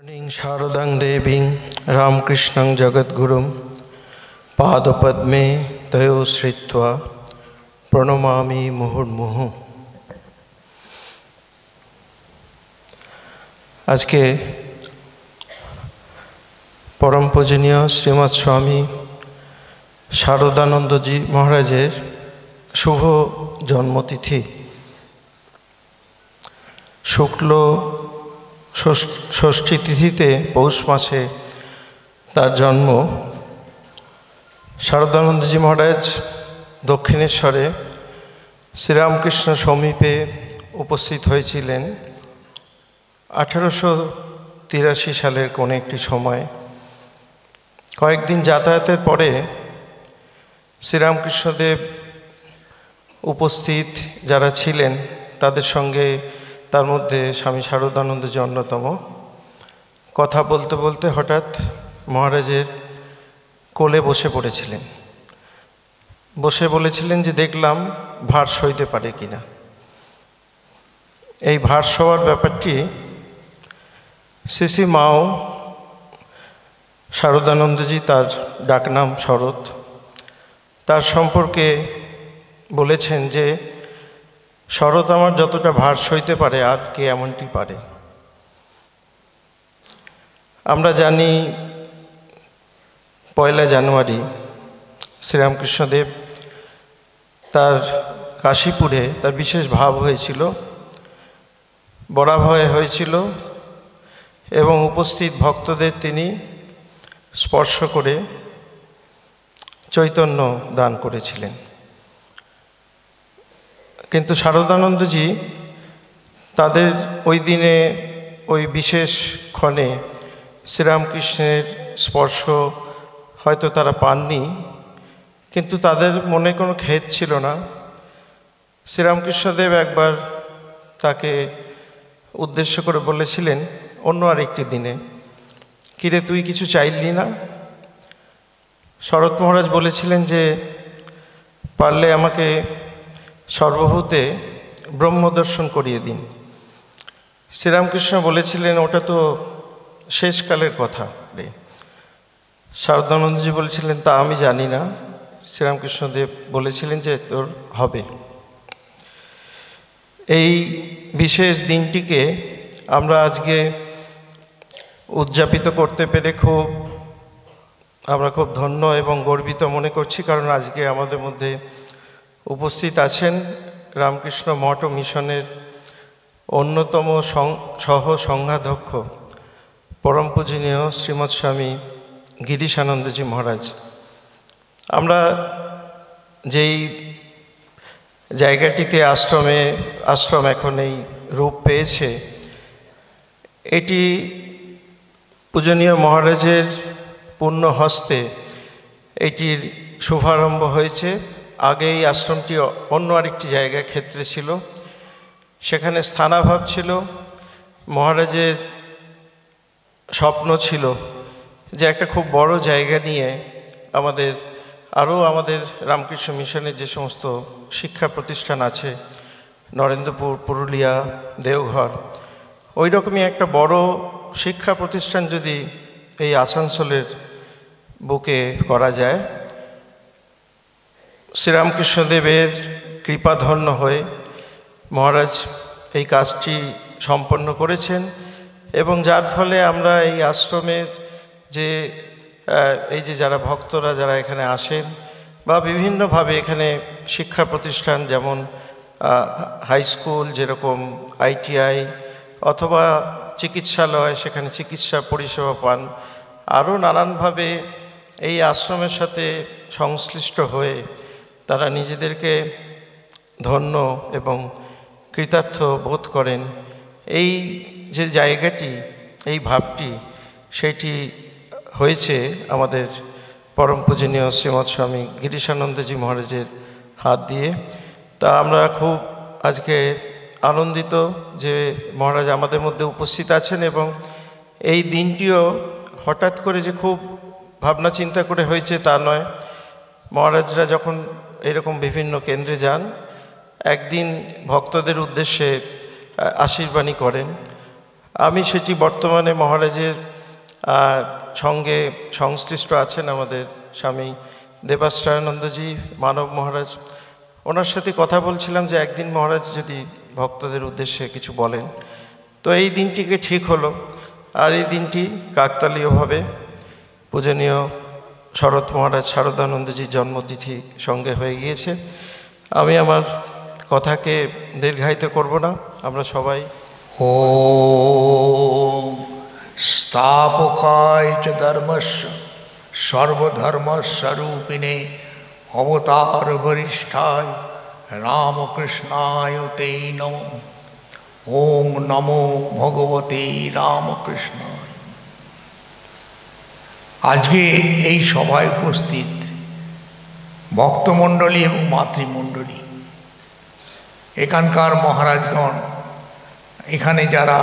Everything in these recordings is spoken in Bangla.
शारदां देवीं रामकृष्णं जगद्गुरुं पादपद्मे तयो श्रित्वा प्रणमामि मुहुर्मुहुः। आज के परम पूजनीय श्रीमद स्वामी शारदानंद जी महाराजेर शुभ जन्मतिथि शुक्ल षष्ठी तिथिते पौष मासे तार जन्म। शारदानंद जी महाराज दक्षिणेश्वरे श्रीरामकृष्ण समीपे उपस्थित हয়েছিলেন 1883 सालेर कोनो एकटी समय। कयेकदिन यातायातेर परे श्रीरामकृष्णदेव उपस्थित जारा छिलेन तादेर संगे तार मध्य स्वामी शारदानंद जी अन्यतम। कथा बोलते बोलते हठात् महाराजेर कोले बसे पड़ेছিলেন। बसे बोलेছিলেন जे देखलाम भार सইতে पारे किना। এই ভার সওয়ার ব্যাপারটি শ্রী মাও শারদানন্দজি তার ডাকনাম শরৎ তার সম্পর্কে বলেছেন যে শরৎ আমার যতটা ভার সইতে পারে আর কে এমনটি পারে। আমরা জানি 1 জানুয়ারি শ্রীরামকৃষ্ণদেব তার কাশীপুরে তার বিশেষ ভাব হয়েছিল, বরাভয় হয়েছিল এবং উপস্থিত ভক্তদের তিনি স্পর্শ করে চৈতন্য দান করেছিলেন। কিন্তু শারদানন্দজি তাদের ওই দিনে ওই বিশেষ ক্ষণে শ্রীরামকৃষ্ণের স্পর্শ হয়তো তারা পাননি, কিন্তু তাদের মনে কোনো খেদ ছিল না। শ্রীরামকৃষ্ণদেব একবার তাকে উদ্দেশ্য করে বলেছিলেন অন্য আরেকটি দিনে, কিরে তুই কিছু চাইলি না? শরৎ মহারাজ বলেছিলেন যে পারলে আমাকে সর্বভূতে ব্রহ্মদর্শন করিয়ে দিন। শ্রীরামকৃষ্ণ বলেছিলেন ওটা তো শেষকালের কথা রে। শারদানন্দজি বলেছিলেন তা আমি জানি না। শ্রীরামকৃষ্ণদেব বলেছিলেন যে তোর হবে। এই বিশেষ দিনটিকে আমরা আজকে উদযাপিত করতে পেরে আমরা খুব ধন্য এবং গর্বিত মনে করছি, কারণ আজকে আমাদের মধ্যে উপস্থিত আছেন রামকৃষ্ণ মঠ ও মিশনের অন্যতম সহ সংঘাধ্যক্ষ পরম পূজনীয় শ্রীমৎ স্বামী গিরিশানন্দজি মহারাজ। আমরা যেই জায়গাটিতে আশ্রম এখন এই রূপ পেয়েছে, এটি পূজনীয় মহারাজের পূর্ণ হস্তে এটির শুভারম্ভ হয়েছে। আগে এই আশ্রমটি অন্য আরেকটি জায়গায় ক্ষেত্রে ছিল, সেখানে স্থানাভাব ছিল। মহারাজের স্বপ্ন ছিল যে একটা খুব বড় জায়গা নিয়ে আমাদের রামকৃষ্ণ মিশনের যে সমস্ত শিক্ষা প্রতিষ্ঠান আছে, নরেন্দ্রপুর, পুরুলিয়া, দেওঘর, ওই রকমই একটা বড় শিক্ষা প্রতিষ্ঠান যদি এই আসানসোলের বুকে করা যায়। শ্রীরামকৃষ্ণদেবের কৃপাধন্য হয়ে মহারাজ এই কাজটি সম্পন্ন করেছেন এবং যার ফলে আমরা এই আশ্রমের এই যে যারা ভক্তরা যারা এখানে আসেন বা বিভিন্নভাবে এখানে শিক্ষা প্রতিষ্ঠান যেমন হাই স্কুল, যেরকম ITI অথবা চিকিৎসালয়, সেখানে চিকিৎসা পরিষেবা পান, আরও নানানভাবে এই আশ্রমের সাথে সংশ্লিষ্ট হয়ে তারা নিজেদেরকে ধন্য এবং কৃতার্থ বোধ করেন। এই যে জায়গাটি, এই ভাবটি, সেটি হয়েছে আমাদের পরম পূজনীয় শ্রীমৎ স্বামী গিরিশানন্দজি মহারাজের হাত দিয়ে। তা আমরা খুব আজকে আনন্দিত যে মহারাজ আমাদের মধ্যে উপস্থিত আছেন এবং এই দিনটিও হঠাৎ করে যে খুব ভাবনা চিন্তা করে হয়েছে তা নয়। মহারাজরা যখন এরকম বিভিন্ন কেন্দ্রে যান, একদিন ভক্তদের উদ্দেশ্যে আশীর্বাণী করেন আমি সেটি বর্তমানে মহারাজের সঙ্গে সংশ্লিষ্ট আছেন আমাদের স্বামী দেবাশ্রয়ানন্দজি মানব মহারাজ, ওনার সাথে কথা বলছিলাম যে একদিন মহারাজ যদি ভক্তদের উদ্দেশ্যে কিছু বলেন। তো এই দিনটিকে ঠিক হলো, আর এই দিনটি কাকতালীয়ভাবে পূজনীয় শরৎ মহারাজ শারদানন্দজির জন্মতিথি সঙ্গে হয়ে গিয়েছে। আমি আমার কথাকে দীর্ঘায়িত করব না, আমরা সবাই ওম স্থাপকায় চ ধর্মস্য সর্বধর্মস্বরূপিণে অবতার বরিষ্ঠায় রামকৃষ্ণায় তে নমঃ। ওম নমো ভগবতে রামকৃষ্ণায়। আজকে এই সভায় উপস্থিত ভক্তমণ্ডলী এবং মাতৃমণ্ডলী, এখানকার মহারাজগণ, এখানে যারা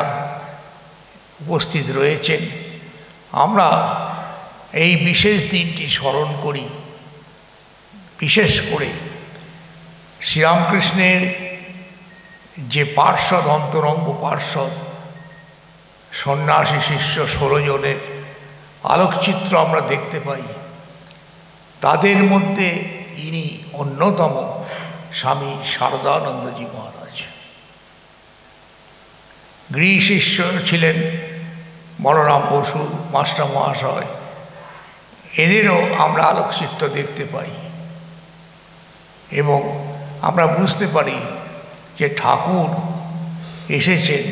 উপস্থিত রয়েছেন, আমরা এই বিশেষ দিনটি স্মরণ করি বিশেষ করে শ্রীরামকৃষ্ণের যে পার্ষদ, অন্তরঙ্গ পার্ষদ সন্ন্যাসী শিষ্য 16 জনের আলোকচিত্র আমরা দেখতে পাই। তাদের মধ্যে ইনি অন্যতম স্বামী শারদানন্দজি মহারাজ। গৃহ শিষ্য ছিলেন বলরাম বসু মাস্টার মহাশয়, এদেরও আমরা আলোকচিত্র দেখতে পাই এবং আমরা বুঝতে পারি যে ঠাকুর এসেছেন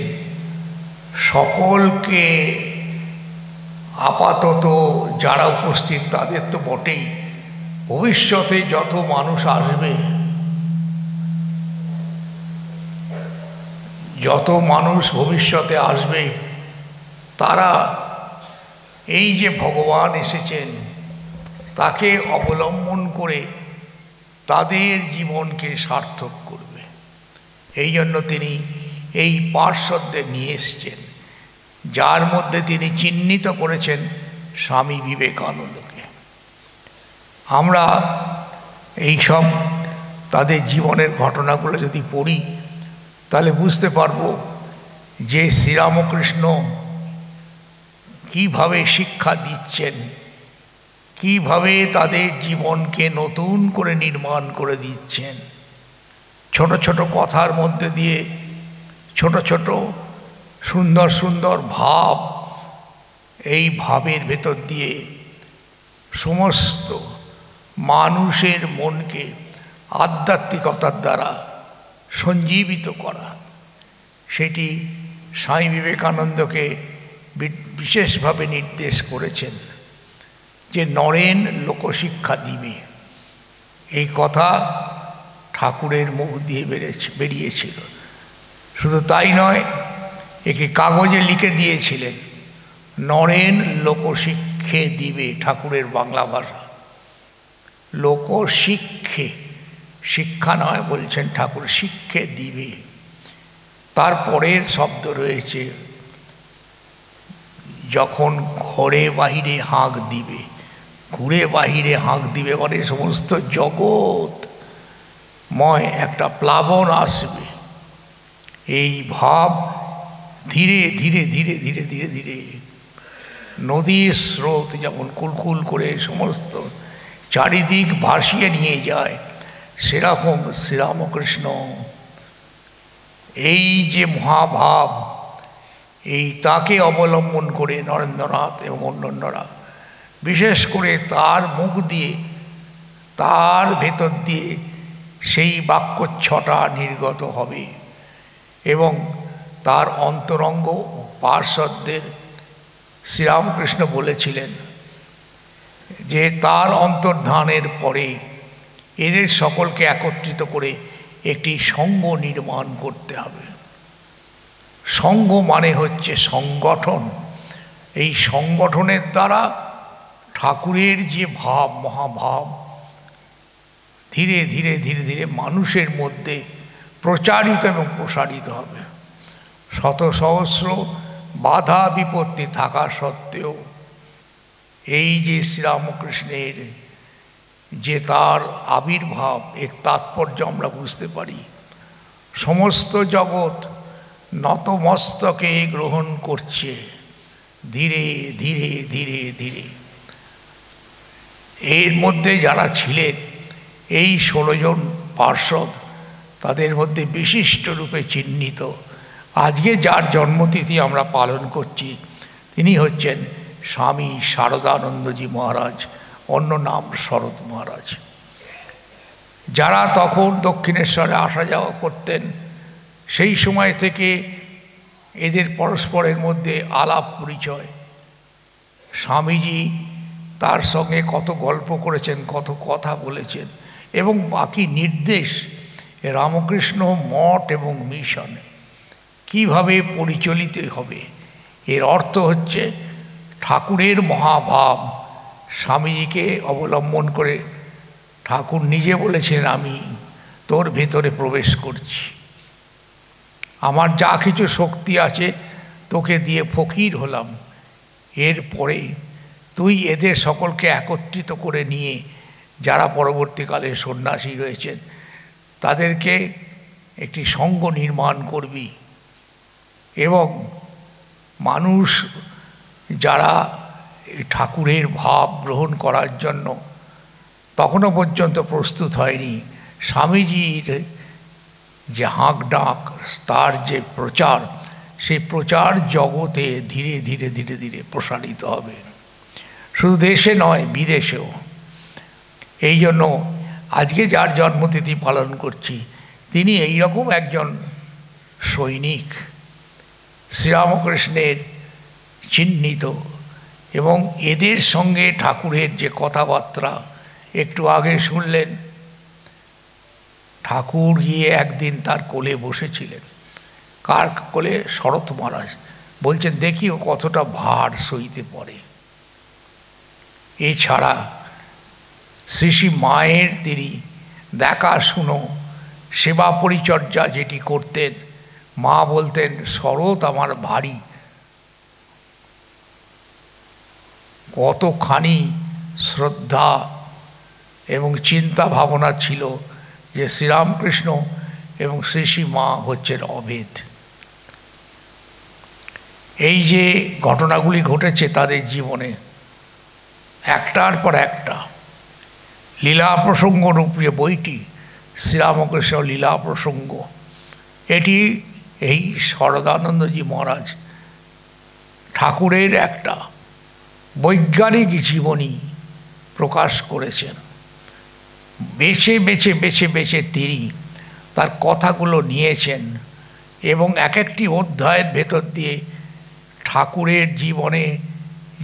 সকলকে, আপাতত যারা উপস্থিত তাদের তো বটেই, ভবিষ্যতে যত মানুষ আসবে, যত মানুষ ভবিষ্যতে আসবে, তারা এই যে ভগবান এসেছেন তাকে অবলম্বন করে তাদের জীবনকে সার্থক করবে। এই জন্য তিনি এই পার্শ্বদের নিয়ে এসছেন, যার মধ্যে তিনি চিহ্নিত করেছেন স্বামী বিবেকানন্দকে। আমরা এইসব তাদের জীবনের ঘটনাগুলো যদি পড়ি তাহলে বুঝতে পারব যে শ্রীরামকৃষ্ণ কীভাবে শিক্ষা দিচ্ছেন, কীভাবে তাদের জীবনকে নতুন করে নির্মাণ করে দিচ্ছেন। ছোট ছোট কথার মধ্যে দিয়ে, ছোট ছোট সুন্দর সুন্দর ভাব, এই ভাবের ভেতর দিয়ে সমস্ত মানুষের মনকে আধ্যাত্মিকতার দ্বারা সঞ্জীবিত করা, সেটি স্বামী বিবেকানন্দকে বিশেষভাবে নির্দেশ করেছেন যে নরেন লোকশিক্ষা দিবে। এই কথা ঠাকুরের মুখ দিয়ে বেরিয়েছিল। শুধু তাই নয়, একটি কাগজে লিখে দিয়েছিলেন নরেন লোকশিক্ষে দিবে, ঠাকুরের বাংলা ভাষা। লোকশিক্ষে, শিক্ষা নয় বলছেন ঠাকুর, শিক্ষে দিবে। তারপরের শব্দ রয়েছে যখন ঘরে বাহিরে হাঁক দিবে, ঘুরে বাহিরে হাঁক দিবে, মানে সমস্ত জগৎময় একটা প্লাবন আসবে। এই ভাব ধীরে ধীরে ধীরে ধীরে ধীরে ধীরে নদীর স্রোত যেমন কুলকুল করে সমস্ত চারিদিক ভাসিয়ে নিয়ে যায়, সেরকম শ্রীরামকৃষ্ণ এই যে মহাভাব, এই তাকে অবলম্বন করে নরেন্দ্রনাথ এবং অন্যান্যরা বিশেষ করে তার মুখ দিয়ে, তার ভেতর দিয়ে সেই বাক্যচ্ছটা নির্গত হবে এবং তার অন্তরঙ্গ পার্শ্বদের শ্রীরামকৃষ্ণ বলেছিলেন যে তার অন্তর্ধানের পরে এদের সকলকে একত্রিত করে একটি সংঘ নির্মাণ করতে হবে। সংঘ মানে হচ্ছে সংগঠন। এই সংগঠনের দ্বারা ঠাকুরের যে ভাব, মহাভাব ধীরে ধীরে ধীরে ধীরে মানুষের মধ্যে প্রচারিত এবং প্রসারিত হবে। শত সহস্র বাধা বিপত্তি থাকা সত্ত্বেও এই যে শ্রীরামকৃষ্ণের যে তার আবির্ভাব, এর তাৎপর্য আমরা বুঝতে পারি। সমস্ত জগৎ নতমস্তকে গ্রহণ করছে ধীরে ধীরে ধীরে ধীরে। এর মধ্যে যারা ছিলেন এই 16 জন পার্ষদ, তাদের মধ্যে বিশিষ্ট রূপে চিহ্নিত আজকে যার জন্মতিথি আমরা পালন করছি তিনি হচ্ছেন স্বামী শারদানন্দজি মহারাজ, অন্য নাম শরৎ মহারাজ। যারা তখন দক্ষিণেশ্বরে আসা যাওয়া করতেন সেই সময় থেকে এদের পরস্পরের মধ্যে আলাপ পরিচয়। স্বামীজি তার সঙ্গে কত গল্প করেছেন, কত কথা বলেছেন, এবং বাকি নির্দেশ রামকৃষ্ণ মঠ এবং মিশন কিভাবে পরিচালিত হবে। এর অর্থ হচ্ছে ঠাকুরের মহাভাব স্বামীজিকে অবলম্বন করে ঠাকুর নিজে বলেছেন, আমি তোর ভেতরে প্রবেশ করছি, আমার যা কিছু শক্তি আছে তোকে দিয়ে ফকির হলাম, এরপরে তুই এদের সকলকে একত্রিত করে নিয়ে যারা পরবর্তীকালে সন্ন্যাসী রয়েছেন তাদেরকে একটি সঙ্ঘ নির্মাণ করবি, এবং মানুষ যারা ঠাকুরের ভাব গ্রহণ করার জন্য তখনও পর্যন্ত প্রস্তুত হয়নি, স্বামীজির যে হাঁক ডাক, তার যে প্রচার, সেই প্রচার জগতে ধীরে ধীরে ধীরে ধীরে প্রসারিত হবে, শুধু দেশে নয় বিদেশেও। এই জন্য আজকে যার জন্মতিথি পালন করছি তিনি এইরকম একজন সৈনিক, শ্রীরামকৃষ্ণের চিহ্নিত, এবং এদের সঙ্গে ঠাকুরের যে কথাবার্তা একটু আগে শুনলেন। ঠাকুর গিয়ে একদিন তার কোলে বসেছিলেন। কার কোলে? শরৎ মহারাজ। বলছেন দেখি ও কতটা ভার সইতে পারে। এছাড়া শ্রী শ্রী মায়ের তিনি দেখাশুনো সেবা পরিচর্যা যেটি করতেন, মা বলতেন শরৎ আমার ভারী। কতখানি শ্রদ্ধা এবং চিন্তা ভাবনা ছিল যে শ্রীরামকৃষ্ণ এবং শ্রী শ্রী মা হচ্ছেন অভেদ। এই যে ঘটনাগুলি ঘটেছে তাদের জীবনে একটার পর একটা, লীলা প্রসঙ্গ রূপে বইটি শ্রীরামকৃষ্ণ লীলা প্রসঙ্গ, এটি এই শরদানন্দজি মহারাজ ঠাকুরের একটা বৈজ্ঞানিক জীবনী প্রকাশ করেছেন। বেছে বেছে বেছে বেছে তিনি তার কথাগুলো নিয়েছেন এবং এক একটি অধ্যায়ের ভেতর দিয়ে ঠাকুরের জীবনে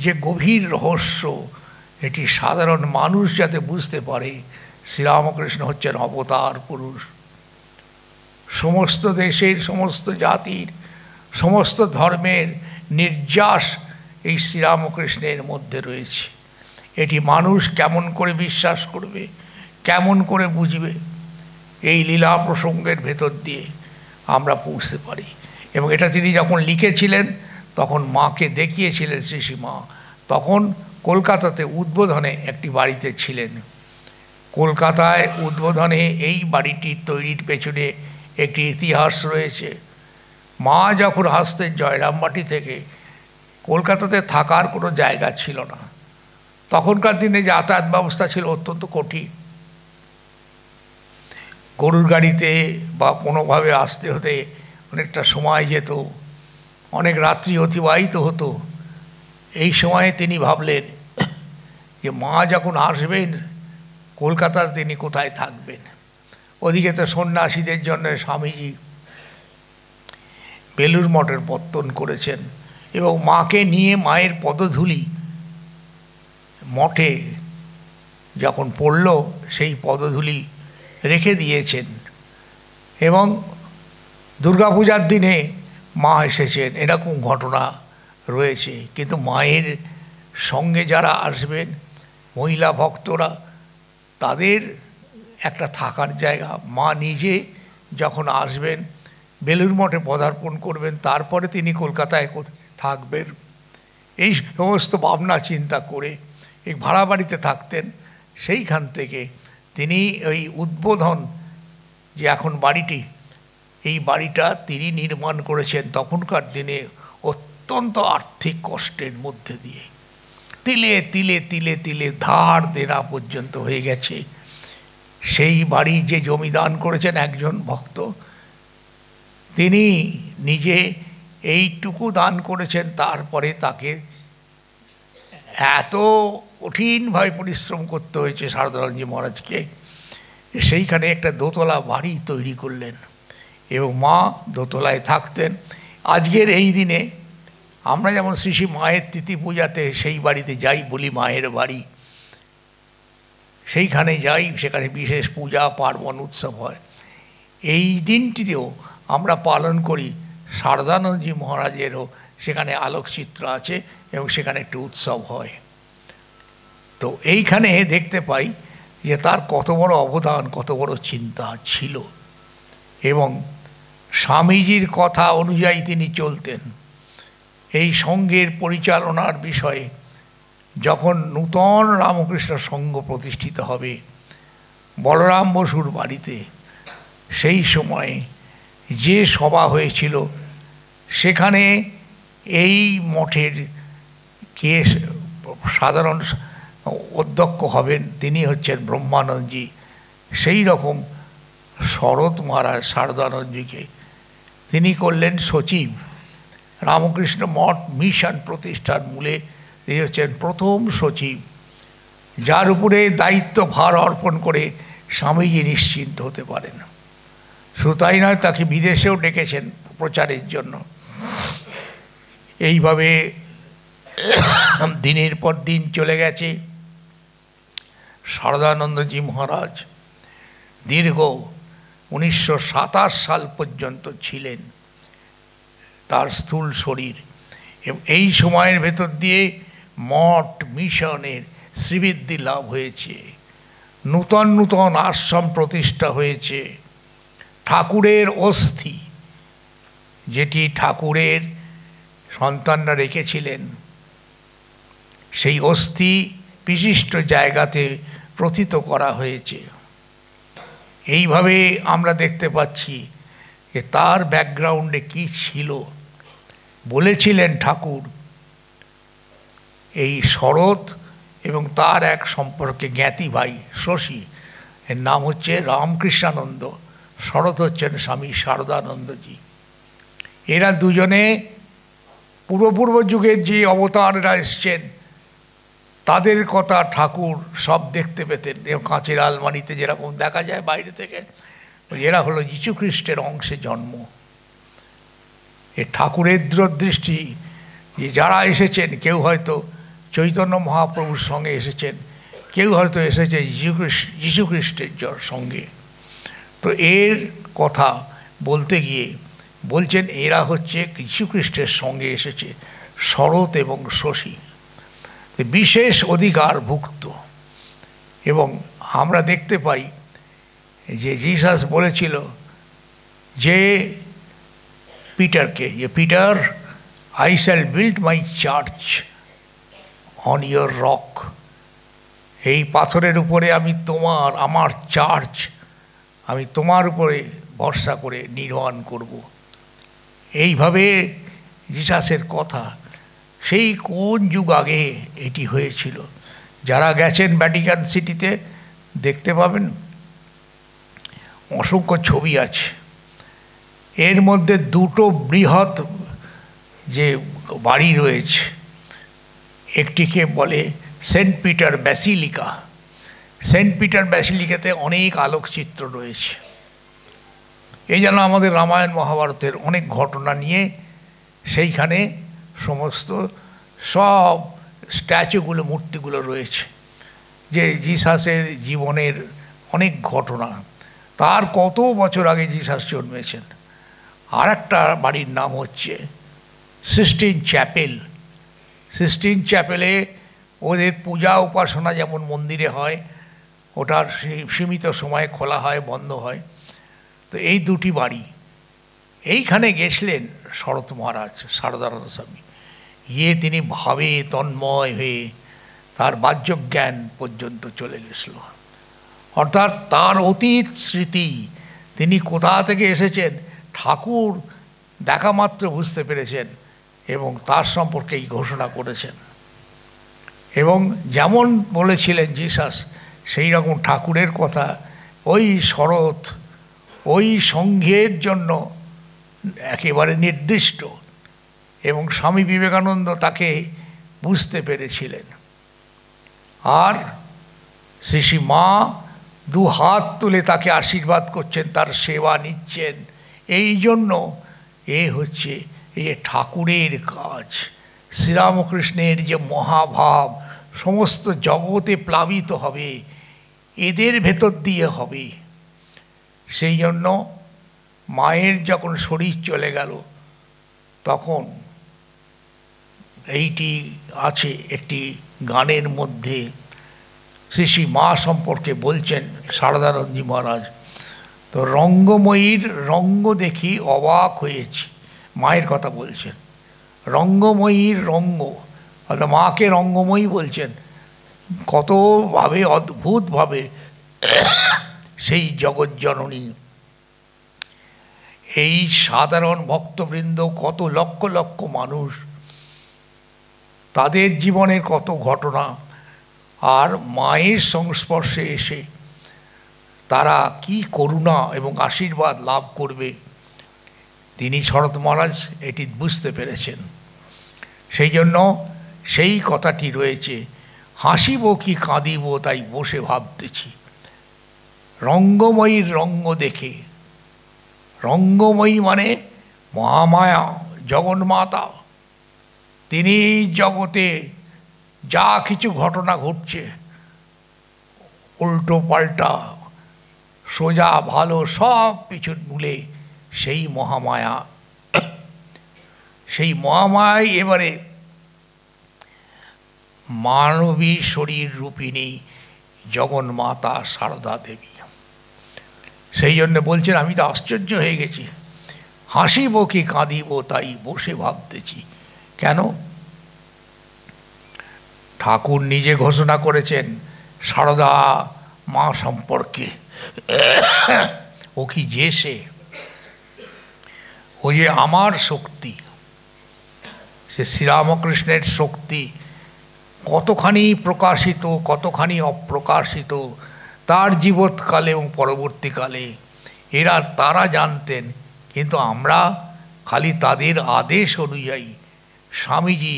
যে গভীর রহস্য, এটি সাধারণ মানুষ যাতে বুঝতে পারে শ্রীরামকৃষ্ণ হচ্ছেন অবতার পুরুষ। সমস্ত দেশের, সমস্ত জাতির, সমস্ত ধর্মের নির্যাস এই শ্রীরামকৃষ্ণের মধ্যে রয়েছে। এটি মানুষ কেমন করে বিশ্বাস করবে, কেমন করে বুঝবে, এই লীলা প্রসঙ্গের ভেতর দিয়ে আমরা পৌঁছতে পারি। এবং এটা তিনি যখন লিখেছিলেন তখন মাকে দেখিয়েছিলেন শ্রী শ্রী মা। তখন কলকাতাতে উদ্বোধনে একটি বাড়িতে ছিলেন। কলকাতায় উদ্বোধনে এই বাড়িটির তৈরির পেছনে একটি ইতিহাস রয়েছে। মা যখন আসতেন জয়রামবাটি থেকে, কলকাতাতে থাকার কোনো জায়গা ছিল না। তখনকার দিনে যাতায়াত ব্যবস্থা ছিল অত্যন্ত কঠিন। গরুর গাড়িতে বা কোনোভাবে আসতে হতে অনেকটা সময় যেত, অনেক রাত্রি অতিবাহিত হতো। এই সময়ে তিনি ভাবলেন যে মা যখন আসবেন কলকাতায় তিনি কোথায় থাকবেন। ওদিকে তো সন্ন্যাসীদের জন্য স্বামীজি বেলুড় মঠের পত্তন করেছেন এবং মাকে নিয়ে মায়ের পদধূলি মঠে যখন পড়ল সেই পদধূলি রেখে দিয়েছেন। এবং দুর্গাপূজার দিনে মা এসেছেন, এরকম ঘটনা রয়েছে। কিন্তু মায়ের সঙ্গে যারা আসবেন মহিলা ভক্তরা, তাদের একটা থাকার জায়গা, মা নিজে যখন আসবেন বেলুড় মঠে পদার্পণ করবেন, তারপরে তিনি কলকাতায় থাকবেন, এই সমস্ত ভাবনা চিন্তা করে এই ভাড়া বাড়িতে থাকতেন। সেইখান থেকে তিনি ওই উদ্বোধন যে এখন বাড়িটি, এই বাড়িটা তিনি নির্মাণ করেছেন তখনকার দিনে অত্যন্ত আর্থিক কষ্টের মধ্যে দিয়ে, তিলে তিলে তিলে তিলে ধার দেনা পর্যন্ত হয়ে গেছে। সেই বাড়ি যে জমিদান করেছেন একজন ভক্ত, তিনি নিজে এইটুকু দান করেছেন, তারপরে তাকে এত কঠিনভাবে পরিশ্রম করতে হয়েছে সারদানন্দজি মহারাজকে, সেইখানে একটা দোতলা বাড়ি তৈরি করলেন এবং মা দোতলায় থাকতেন। আজকের এই দিনে আমরা যেমন শ্রী শ্রী মায়ের তিথি পূজাতে সেই বাড়িতে যাই, বলি মায়ের বাড়ি, সেইখানে যাই, সেখানে বিশেষ পূজা পার্বণ উৎসব হয়। এই দিনটিতেও আমরা পালন করি সারদানন্দজি মহারাজেরও সেখানে আলোকচিত্র আছে এবং সেখানে একটু উৎসব হয়। তো এইখানে দেখতে পাই যে তার কত বড় অবদান, কত বড় চিন্তা ছিল এবং স্বামীজির কথা অনুযায়ী তিনি চলতেন। এই সঙ্ঘের পরিচালনার বিষয়ে যখন নূতন রামকৃষ্ণ সংঘ প্রতিষ্ঠিত হবে বলরাম বসুর বাড়িতে, সেই সময়ে যে সভা হয়েছিল সেখানে এই মঠের কে সাধারণ অধ্যক্ষ হবেন, তিনি হচ্ছেন ব্রহ্মানন্দজি। সেই রকম শরৎ মহারাজ সারদানন্দজিকে তিনি করলেন সচিব। রামকৃষ্ণ মঠ মিশন প্রতিষ্ঠার মূলে তিনি হচ্ছেন প্রথম সচিব, যার উপরে দায়িত্ব ভার অর্পণ করে স্বামীজি নিশ্চিন্ত হতে পারেন। শুধু তাই নয়, তাকে বিদেশেও ডেকেছেন প্রচারের জন্য। এইভাবে দিনের পর দিন চলে গেছে। সারদানন্দজি মহারাজ দীর্ঘ 1927 সাল পর্যন্ত ছিলেন, তার স্থূল শরীর, এবং এই সময়ের ভেতর দিয়ে মঠ মিশনের শ্রীবৃদ্ধি লাভ হয়েছে, নূতন নূতন আশ্রম প্রতিষ্ঠা হয়েছে। ঠাকুরের অস্থি, যেটি ঠাকুরের সন্তানরা রেখেছিলেন, সেই অস্থি বিশিষ্ট জায়গাতে প্রথিত করা হয়েছে। এইভাবে আমরা দেখতে পাচ্ছি যে তার ব্যাকগ্রাউন্ডে কি ছিল। বলেছিলেন ঠাকুর, এই শরৎ এবং তার এক সম্পর্কে জ্ঞাতি ভাই শশী, এর নাম হচ্ছে রামকৃষ্ণানন্দ, শরৎ হচ্ছেন স্বামী সারদানন্দজি। এরা দুজনে পূর্ব যুগের যে অবতাররা এসছেন তাদের কথা ঠাকুর সব দেখতে পেতেন। কাঁচের আলমারিতে যেরকম দেখা যায় বাইরে থেকে, এরা হলো যীশুখ্রিস্টের অংশে জন্ম। এ ঠাকুরের দূরদৃষ্টি, যে যারা এসেছেন, কেউ হয়তো চৈতন্য মহাপ্রভুর সঙ্গে এসেছেন, কেউ হয়তো এসেছে যীশুখ্রিস্টের সঙ্গে। তো এর কথা বলতে গিয়ে বলছেন এরা হচ্ছে যীশুখ্রিস্টের সঙ্গে এসেছে, শরৎ এবং শশী, বিশেষ অধিকারভুক্ত। এবং আমরা দেখতে পাই যে জিসাস বলেছিল যে পিটারকে, যে Peter, I shall build my church on your rock, এই পাথরের উপরে আমি আমার চার্চ আমি তোমার উপরে ভরসা করে নির্মাণ করব। এইভাবে জিসাসের কথা। সেই কোন যুগ আগে এটি হয়েছিল, যারা গেছেন ভ্যাটিকান সিটিতে দেখতে পাবেন অসংখ্য ছবি আছে। এর মধ্যে দুটো বৃহৎ যে বাড়ি রয়েছে, একটিকে বলে Saint Peter Basilica. Saint Peter ব্যাসিলিকাতে অনেক আলোকচিত্র রয়েছে। এই যেন আমাদের রামায়ণ মহাভারতের অনেক ঘটনা নিয়ে সেইখানে সমস্ত সব স্ট্যাচুগুলো, মূর্তিগুলো রয়েছে, যে জিসাসের জীবনের অনেক ঘটনা, তার কত বছর আগে জিসাস জন্মেছেন। আর একটা বাড়ির নাম হচ্ছে সিস্টিন চ্যাপেল। সিস্টিন চ্যাপেলে ওদের পূজা উপাসনা যেমন মন্দিরে হয়, ওটার সীমিত সময়ে খোলা হয়, বন্ধ হয়। তো এই দুটি বাড়ি, এইখানে গেছিলেন শরৎ মহারাজ সারদানন্দ স্বামী। তিনি ভাবে তন্ময় হয়ে তার বাহ্যজ্ঞান পর্যন্ত চলে গেছিল। অর্থাৎ তার অতীত স্মৃতি, তিনি কোথা থেকে এসেছেন ঠাকুর দেখা মাত্র বুঝতে পেরেছেন এবং তার সম্পর্কে এই ঘোষণা করেছেন। এবং যেমন বলেছিলেন জিসাস, সেই রকম ঠাকুরের কথা ওই শরৎ, ওই সংঘের জন্য একেবারে নির্দিষ্ট, এবং স্বামী বিবেকানন্দ তাকে বুঝতে পেরেছিলেন। আর শ্রী মা দু হাত তুলে তাকে আশীর্বাদ করছেন, তার সেবা নিচ্ছেন। এই জন্য হচ্ছে ঠাকুরের কাজ। শ্রীরামকৃষ্ণের যে মহাভাব সমস্ত জগতে প্লাবিত হবে, এদের ভেতর দিয়ে হবে। সেই জন্য মায়ের যখন শরীর চলে গেল, তখন এইটি আছে একটি গানের মধ্যে শ্রী মা সম্পর্কে বলছেন সারদানন্দজি মহারাজ। তো রঙ্গময়ীর রঙ্গ দেখি অবাক হয়েছি, মায়ের কথা বলছেন। রঙ্গময়ীর রঙ্গ, অর্থাৎ মাকে রঙ্গময়ী বলছেন। কতভাবে অদ্ভুতভাবে সেই জগজ্জননী, এই সাধারণ ভক্তবৃন্দ, কত লক্ষ লক্ষ মানুষ, তাদের জীবনের কত ঘটনা, আর মায়ের সংস্পর্শে এসে তারা কি করুণা এবং আশীর্বাদ লাভ করবে, তিনি শরৎ মহারাজ এটি বুঝতে পেরেছেন। সেই জন্য সেই কথাটি রয়েছে, হাসিব কি কাঁদিব তাই বসে ভাবতেছি। রঙ্গময়ীর রঙ্গ দেখে, রঙ্গময়ী মানে মহামায়া, জগন্মাতা। তিনি জগতে যা কিছু ঘটনা ঘটছে, উল্টো পাল্টা, সোজা ভালো, সব কিছুর মূলে সেই মহামায়া। সেই মহামায়াই এবারে মানবী শরীর রূপিণী জগন্মাতা সারদা দেবী। সেই জন্য বলছেন, আমি তো আশ্চর্য হয়ে গেছি, হাসিব কি কাঁদিব তাই বসে ভাবতেছি। কেন? ঠাকুর নিজে ঘোষণা করেছেন সারদা মা সম্পর্কে, ও কি যে সে, ও যে আমার শক্তি। সে শ্রীরামকৃষ্ণের শক্তি কতখানি প্রকাশিত, কতখানি অপ্রকাশিত, তার জীবৎকালে এবং পরবর্তীকালে তারা জানতেন। কিন্তু আমরা খালি তাদের আদেশ অনুযায়ী স্বামীজি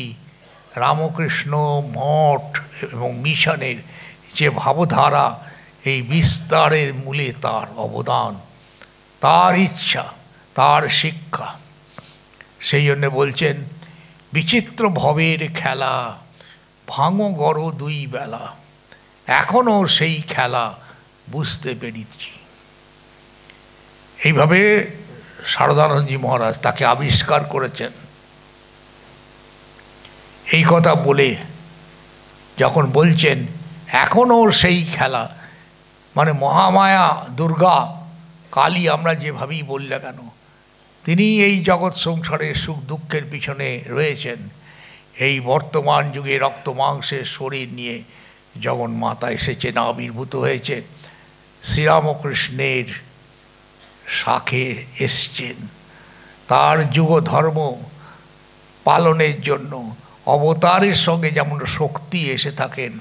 রামকৃষ্ণ মঠ এবং মিশনের যে ভাবধারা, এই বিস্তারের মূলে তার অবদান, তার ইচ্ছা, তার শিক্ষা। সেই জন্য বলছেন, বিচিত্র ভবের খেলা ভাঙো গড় দুই বেলা, এখনও সেই খেলা বুঝতে পেরেছি। এইভাবে সারদানন্দজি মহারাজ তাকে আবিষ্কার করেছেন। এই কথা বলে যখন বলছেন এখনও সেই খেলা, মানে মহামায়া দুর্গা কালী, আমরা যেভাবেই বলি না কেন, তিনি এই জগৎ সংসারের সুখ দুঃখের পিছনে রয়েছেন। এই বর্তমান যুগে রক্ত মাংসের শরীর নিয়ে জগন্মাতা এসেছেন, আবির্ভূত হয়েছে, শ্রীরামকৃষ্ণের শাখে এসছেন, তার যুগ ধর্ম পালনের জন্য অবতারের সঙ্গে যেমন শক্তি এসে থাকেন,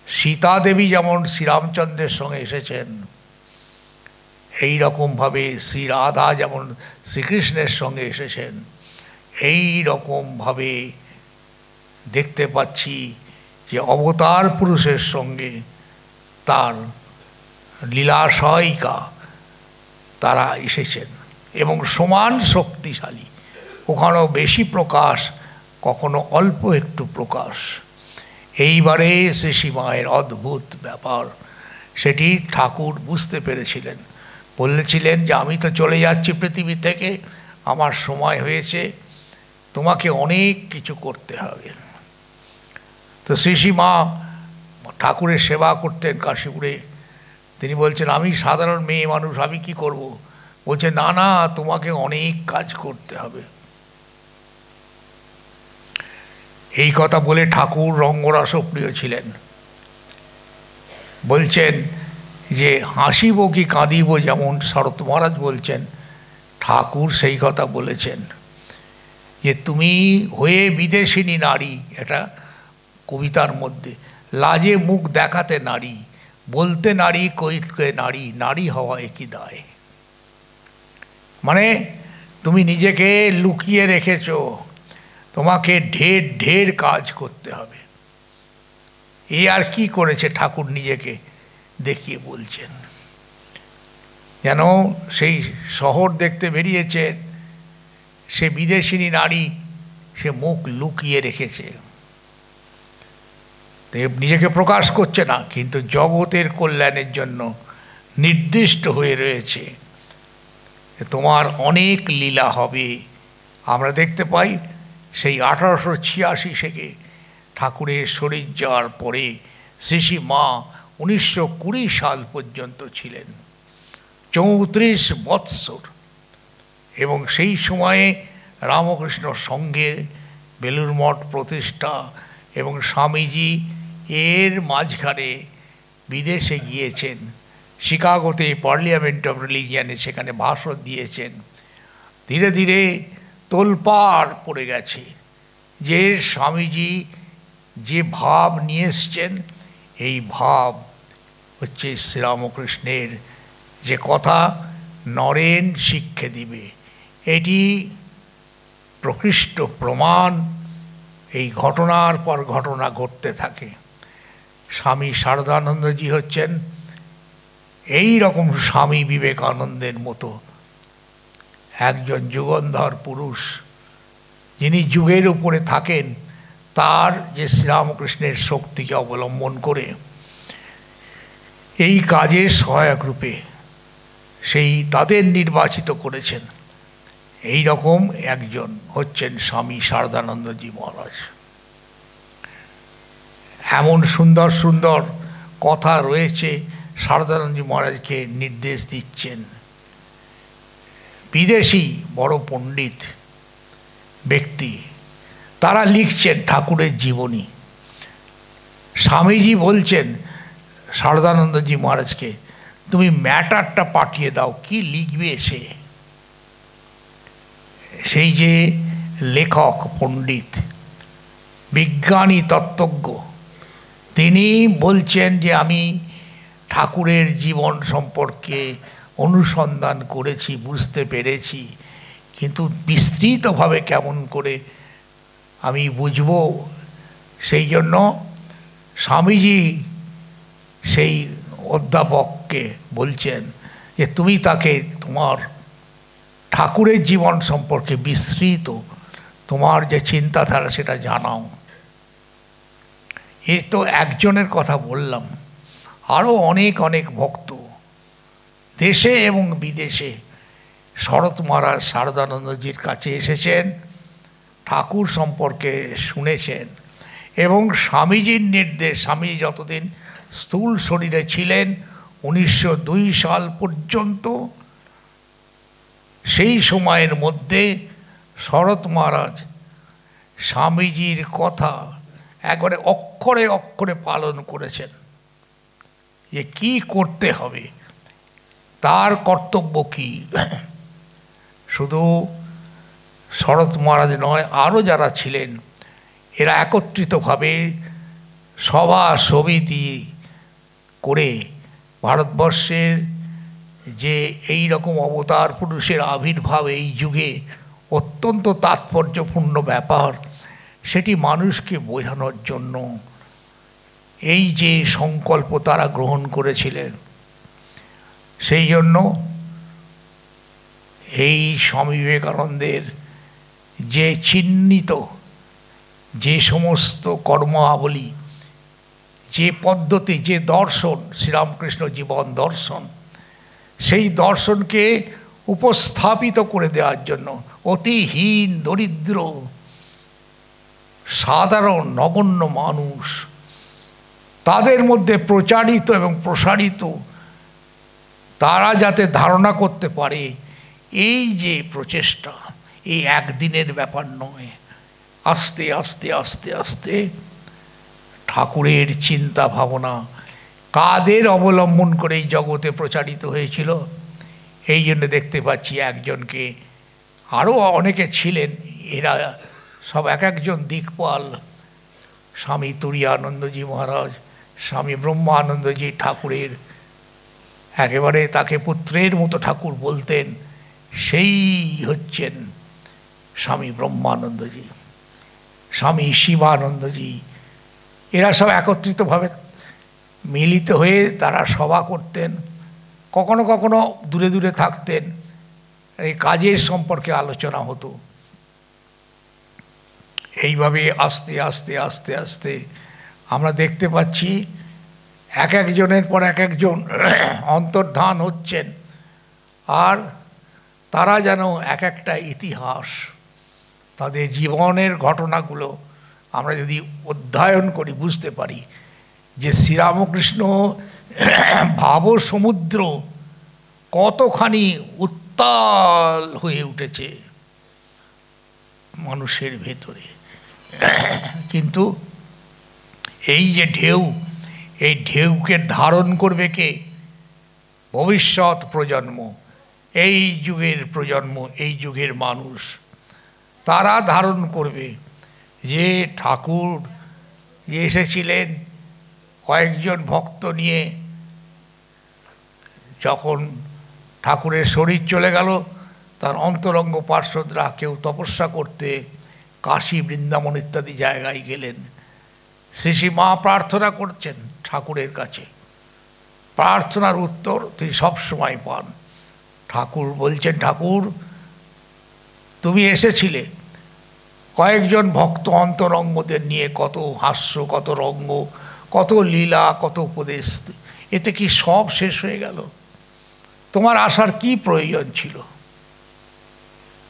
সীতা দেবী যেমন শ্রীরামচন্দ্রের সঙ্গে এসেছেন, এই রকমভাবে শ্রী রাধা যেমন শ্রীকৃষ্ণের সঙ্গে এসেছেন, এই রকমভাবে দেখতে পাচ্ছি যে অবতার পুরুষের সঙ্গে তার লীলা সহায়িকা তারা এসেছেন এবং সমান শক্তিশালী। কখনো বেশি প্রকাশ, কখনো অল্প একটু প্রকাশ। এইবারে শ্রী মায়ের অদ্ভুত ব্যাপার, সেটি ঠাকুর বুঝতে পেরেছিলেন। বলেছিলেন যে আমি তো চলে যাচ্ছি পৃথিবী থেকে, আমার সময় হয়েছে, তোমাকে অনেক কিছু করতে হবে। তো শ্রী মা ঠাকুরের সেবা করতেন কাশীপুরে। তিনি বলছেন, আমি সাধারণ মেয়ে মানুষ, আমি কি করব? বলছে, না না, তোমাকে অনেক কাজ করতে হবে। এই কথা বলে ঠাকুর রঙ্গরসপ্রিয় ছিলেন। বলছেন যে হাসিব কি কাঁদিব, যেমন শরৎ মহারাজ বলছেন, ঠাকুর সেই কথা বলেছেন যে তুমি হয়ে বিদেশিনী নারী, এটা কবিতার মধ্যে, লাজে মুখ দেখাতে নারী, বলতে নারী কইতে নারী, নারী হওয়া একই দায়। মানে তুমি নিজেকে লুকিয়ে রেখেছো, তোমাকে ঢের ঢের কাজ করতে হবে। এই আর কি করেছে ঠাকুর নিজেকে দেখিয়ে বলছেন, যেন সেই শহর দেখতে বেরিয়েছেন, সে বিদেশিনী নারী, সে মুখ লুকিয়ে রেখেছে, নিজেকে প্রকাশ করছে না, কিন্তু জগতের কল্যাণের জন্য নির্দিষ্ট হয়ে রয়েছে। তোমার অনেক লীলা হবে। আমরা দেখতে পাই সেই 1886 থেকে ঠাকুরের শরীর যাওয়ার পরে শ্রী মা 1920 সাল পর্যন্ত ছিলেন, 34 বৎসর। এবং সেই সময়ে রামকৃষ্ণ সংঘের বেলুড় মঠ প্রতিষ্ঠা এবং স্বামীজি এর মাঝখানে বিদেশে গিয়েছেন, শিকাগোতে পার্লিয়ামেন্ট অফ রিলিজিয়ানে সেখানে ভাষণ দিয়েছেন। ধীরে ধীরে তোলপাড় পড়ে গেছে যে স্বামীজি যে ভাব নিয়ে এসছেন, এই ভাব হচ্ছে শ্রীরামকৃষ্ণের যে কথা নরেন শিক্ষে দিবে, এটি প্রকৃষ্ট প্রমাণ। এই ঘটনার পর ঘটনা ঘটতে থাকে। স্বামী শারদানন্দজি হচ্ছেন এই রকম স্বামী বিবেকানন্দের মতো একজন যুগন্ধর পুরুষ, যিনি যুগের উপরে থাকেন, তার যে শ্রীরামকৃষ্ণের শক্তিকে অবলম্বন করে এই কাজের সহায়ক রূপে সেই তাদের নির্বাচিত করেছেন। এই রকম একজন হচ্ছেন স্বামী শারদানন্দজি মহারাজ। এমন সুন্দর সুন্দর কথা রয়েছে, শারদানন্দজি মহারাজকে নির্দেশ দিচ্ছেন। বিদেশি বড় পণ্ডিত ব্যক্তি, তারা লিখছেন ঠাকুরের জীবনী। স্বামীজি বলছেন শারদানন্দজি মহারাজকে, তুমি ম্যাটারটা পাঠিয়ে দাও, কি লিখবে সে। সেই যে লেখক, পণ্ডিত, বিজ্ঞানী, তত্ত্বজ্ঞ, তিনি বলছেন যে আমি ঠাকুরের জীবন সম্পর্কে অনুসন্ধান করেছি, বুঝতে পেরেছি, কিন্তু বিস্তৃতভাবে কেমন করে আমি বুঝব। সেই জন্য স্বামীজি সেই অধ্যাপককে বলছেন যে তুমি তাকে তোমার ঠাকুরের জীবন সম্পর্কে বিস্তৃত তোমার যে চিন্তাধারা সেটা জানাও। এ তো একজনের কথা বললাম, আরও অনেক অনেক ভক্ত দেশে এবং বিদেশে শরৎ মহারাজ শারদানন্দজির কাছে এসেছেন, ঠাকুর সম্পর্কে শুনেছেন এবং স্বামীজির নির্দেশ, স্বামীজি যতদিন স্থূল শরীরে ছিলেন 1902 সাল পর্যন্ত, সেই সময়ের মধ্যে শরৎ মহারাজ স্বামীজির কথা একবারে অক্ষরে অক্ষরে পালন করেছেন, যে কি করতে হবে, তার কর্তব্য কি। শুধু শরৎ মহারাজ নয়, আরও যারা ছিলেন, এরা একত্রিতভাবে সভা সমিতি করে ভারতবর্ষের যে এই রকম অবতার পুরুষের আবির্ভাব এই যুগে অত্যন্ত তাৎপর্যপূর্ণ ব্যাপার, সেটি মানুষকে বোঝানোর জন্য এই যে সংকল্প তারা গ্রহণ করেছিলেন। সেই জন্য এই স্বামী বিবেকানন্দের যে চিহ্নিত যে সমস্ত কর্মাবলী, যে পদ্ধতি, যে দর্শন, শ্রীরামকৃষ্ণ জীবন দর্শন, সেই দর্শনকে উপস্থাপিত করে দেওয়ার জন্য অতিহীন, দরিদ্র, সাধারণ নগণ্য মানুষ, তাদের মধ্যে প্রচারিত এবং প্রসারিত, তারা যাতে ধারণা করতে পারে, এই যে প্রচেষ্টা, এই একদিনের ব্যাপার নয়, আস্তে আস্তে আস্তে আস্তে ঠাকুরের চিন্তা ভাবনা কাদের অবলম্বন করে এই জগতে প্রচারিত হয়েছিল, এই জন্য দেখতে পাচ্ছি একজনকে, আরও অনেকে ছিলেন, এরা সব এক একজন দিকপাল। স্বামী তুরীয়ানন্দজি মহারাজ, স্বামী ব্রহ্মানন্দজি ঠাকুরের একেবারে তাকে পুত্রের মতো ঠাকুর বলতেন, সেই হচ্ছেন স্বামী ব্রহ্মানন্দজি। স্বামী শিবানন্দজি, এরা সব একত্রিতভাবে মিলিত হয়ে তারা সভা করতেন। কখনো কখনো দূরে দূরে থাকতেন, এই কাজের সম্পর্কে আলোচনা হতো। এইভাবে আস্তে আস্তে আস্তে আস্তে আমরা দেখতে পাচ্ছি এক একজনের পর এক একজন অন্তর্ধান হচ্ছেন, আর তারা যেন এক একটা ইতিহাস, তাদের জীবনের ঘটনাগুলো আমরা যদি অধ্যয়ন করি বুঝতে পারি যে শ্রীরামকৃষ্ণ ভাব সমুদ্র কতখানি উত্তাল হয়ে উঠেছে মানুষের ভেতরে। কিন্তু এই যে ঢেউ, এই ঢেউকে ধারণ করবে কে? ভবিষ্যৎ প্রজন্ম, এই যুগের প্রজন্ম, এই যুগের মানুষ, তারা ধারণ করবে। যে ঠাকুর যে এসেছিলেন কয়েকজন ভক্ত নিয়ে, যখন ঠাকুরের শরীর চলে গেল, তার অন্তরঙ্গ পার্শ্বদরা কেউ তপস্যা করতে কাশী, বৃন্দাবন ইত্যাদি জায়গায় গেলেন। শ্রী মা প্রার্থনা করছেন ঠাকুরের কাছে, প্রার্থনার উত্তর তিনি সবসময় পান। ঠাকুর বলছেন, ঠাকুর তুমি এসেছিলে কয়েকজন ভক্ত অন্তরঙ্গদের নিয়ে, কত হাস্য, কত রঙ্গ, কত লীলা, কত উপদেশ, এতে কি সব শেষ হয়ে গেল? তোমার আসার কি প্রয়োজন ছিল?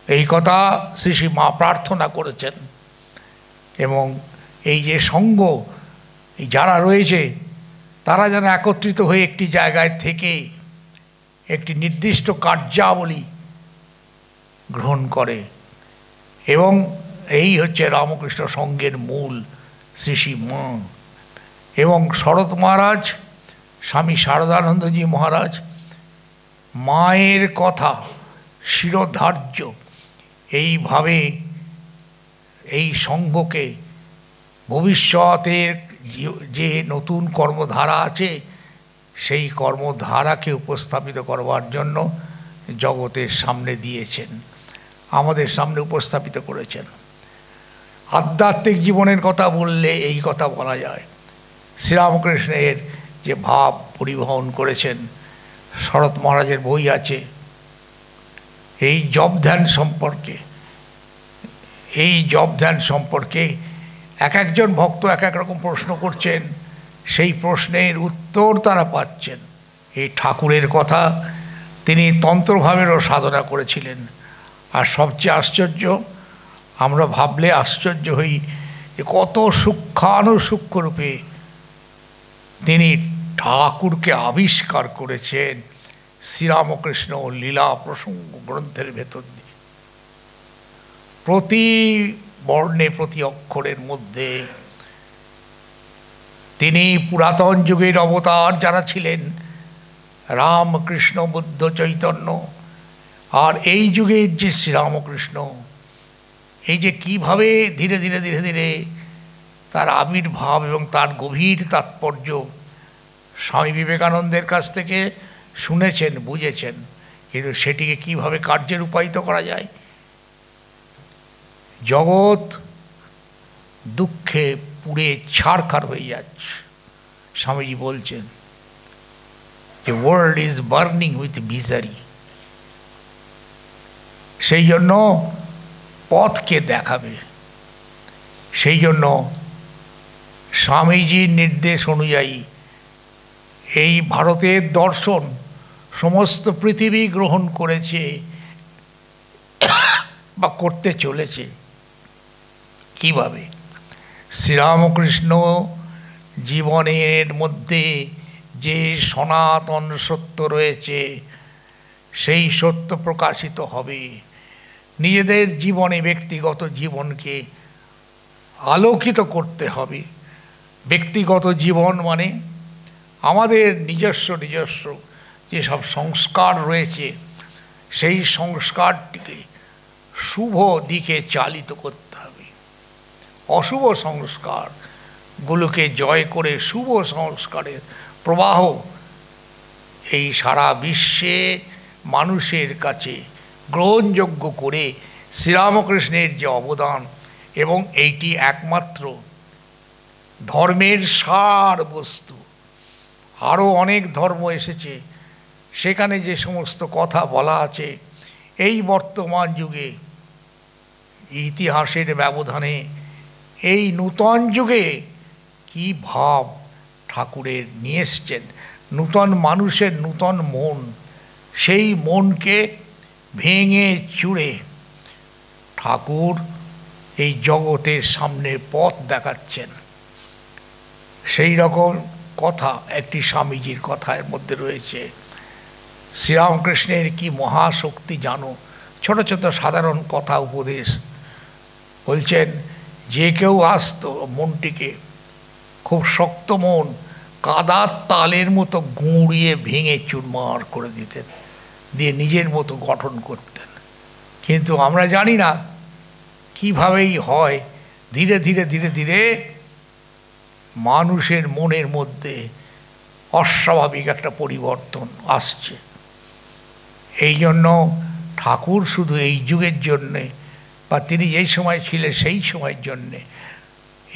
এই কথা শ্রী মা প্রার্থনা করেছেন। এবং এই যে সঙ্গ, যারা রয়েছে তারা যেন একত্রিত হয়ে একটি জায়গায় থেকে একটি নির্দিষ্ট কার্যাবলী গ্রহণ করে। এবং এই হচ্ছে রামকৃষ্ণ সঙ্ঘের মূল, শ্রী মা। এবং শরৎ মহারাজ, স্বামী শারদানন্দজি মহারাজ মায়ের কথা শিরোধার্য এইভাবে এই সঙ্ঘকে ভবিষ্যতের যে নতুন কর্মধারা আছে সেই কর্মধারাকে উপস্থাপিত করবার জন্য জগতের সামনে দিয়েছেন, আমাদের সামনে উপস্থাপিত করেছেন। আধ্যাত্মিক জীবনের কথা বললে এই কথা বলা যায়। শ্রীরামকৃষ্ণের যে ভাব পরিবহন করেছেন, শরৎ মহারাজের বই আছে এই জপ ধ্যান সম্পর্কে। এই জপ ধ্যান সম্পর্কে এক একজন ভক্ত এক এক রকম প্রশ্ন করছেন, সেই প্রশ্নের উত্তর তারা পাচ্ছেন। এই ঠাকুরের কথা, তিনি তন্ত্রভাবেরও সাধনা করেছিলেন। আর সবচেয়ে আশ্চর্য, আমরা ভাবলে আশ্চর্য হই যে কত সূক্ষ্মানুসূক্ষ্ম রূপে তিনি ঠাকুরকে আবিষ্কার করেছেন শ্রীরামকৃষ্ণ লীলা প্রসঙ্গ গ্রন্থের ভেতর দিয়ে। প্রতি বর্ণে, প্রতি অক্ষরের মধ্যে তিনি পুরাতন যুগের অবতার যারা ছিলেন, রাম, কৃষ্ণ, বুদ্ধ, চৈতন্য, আর এই যুগের যে শ্রীরামকৃষ্ণ, এই যে কীভাবে ধীরে ধীরে ধীরে ধীরে তার আবির্ভাব এবং তার গভীর তাৎপর্য স্বামী বিবেকানন্দের কাছ থেকে শুনেছেন, বুঝেছেন, কিন্তু সেটিকে কীভাবে কার্যে রূপায়িত করা যায়। জগৎ দুঃখে পুড়ে ছারখার হয়ে যাচ্ছে। স্বামীজি বলছেন যে world is burning with misery. সেই জন্য পথকে দেখাবে। সেই জন্য স্বামীজির নির্দেশ অনুযায়ী এই ভারতের দর্শন সমস্ত পৃথিবী গ্রহণ করেছে বা করতে চলেছে। কিভাবে? শ্রীরামকৃষ্ণ জীবনের মধ্যে যে সনাতন সত্য রয়েছে সেই সত্য প্রকাশিত হবে। নিজেদের জীবনে, ব্যক্তিগত জীবনকে আলোকিত করতে হবে। ব্যক্তিগত জীবন মানে আমাদের নিজস্ব যেসব সংস্কার রয়েছে সেই সংস্কারটিকে শুভ দিকে চালিত করতে হবে। অশুভ সংস্কারগুলোকে জয় করে শুভ সংস্কারের প্রবাহ এই সারা বিশ্বে মানুষের কাছে গ্রহণযোগ্য করে শ্রীরামকৃষ্ণের যে অবদান, এবং এইটি একমাত্র ধর্মের সার বস্তু। আরও অনেক ধর্ম এসেছে, সেখানে যে সমস্ত কথা বলা আছে এই বর্তমান যুগে ইতিহাসের ব্যবধানে এই নূতন যুগে কি ভাব ঠাকুরের নিয়ে এসছেন, নূতন মানুষের নূতন মন, সেই মনকে ভেঙে চুড়ে ঠাকুর এই জগতের সামনে পথ দেখাচ্ছেন। সেই রকম কথা একটি স্বামীজির কথার মধ্যে রয়েছে, শ্রীরামকৃষ্ণের কি মহাশক্তি জানো। ছোট ছোট সাধারণ কথা উপদেশ বলছেন, যে কেউ আসতো মনটিকে খুব শক্ত মন কাদার তালের মতো গুঁড়িয়ে ভেঙে চুরমার করে দিতেন, দিয়ে নিজের মতো গঠন করতেন। কিন্তু আমরা জানি না কীভাবেই হয়, ধীরে ধীরে ধীরে ধীরে মানুষের মনের মধ্যে অস্বাভাবিক একটা পরিবর্তন আসছে। এই জন্য ঠাকুর শুধু এই যুগের জন্যে বা তিনি যেই সময় ছিলেন সেই সময়ের জন্যে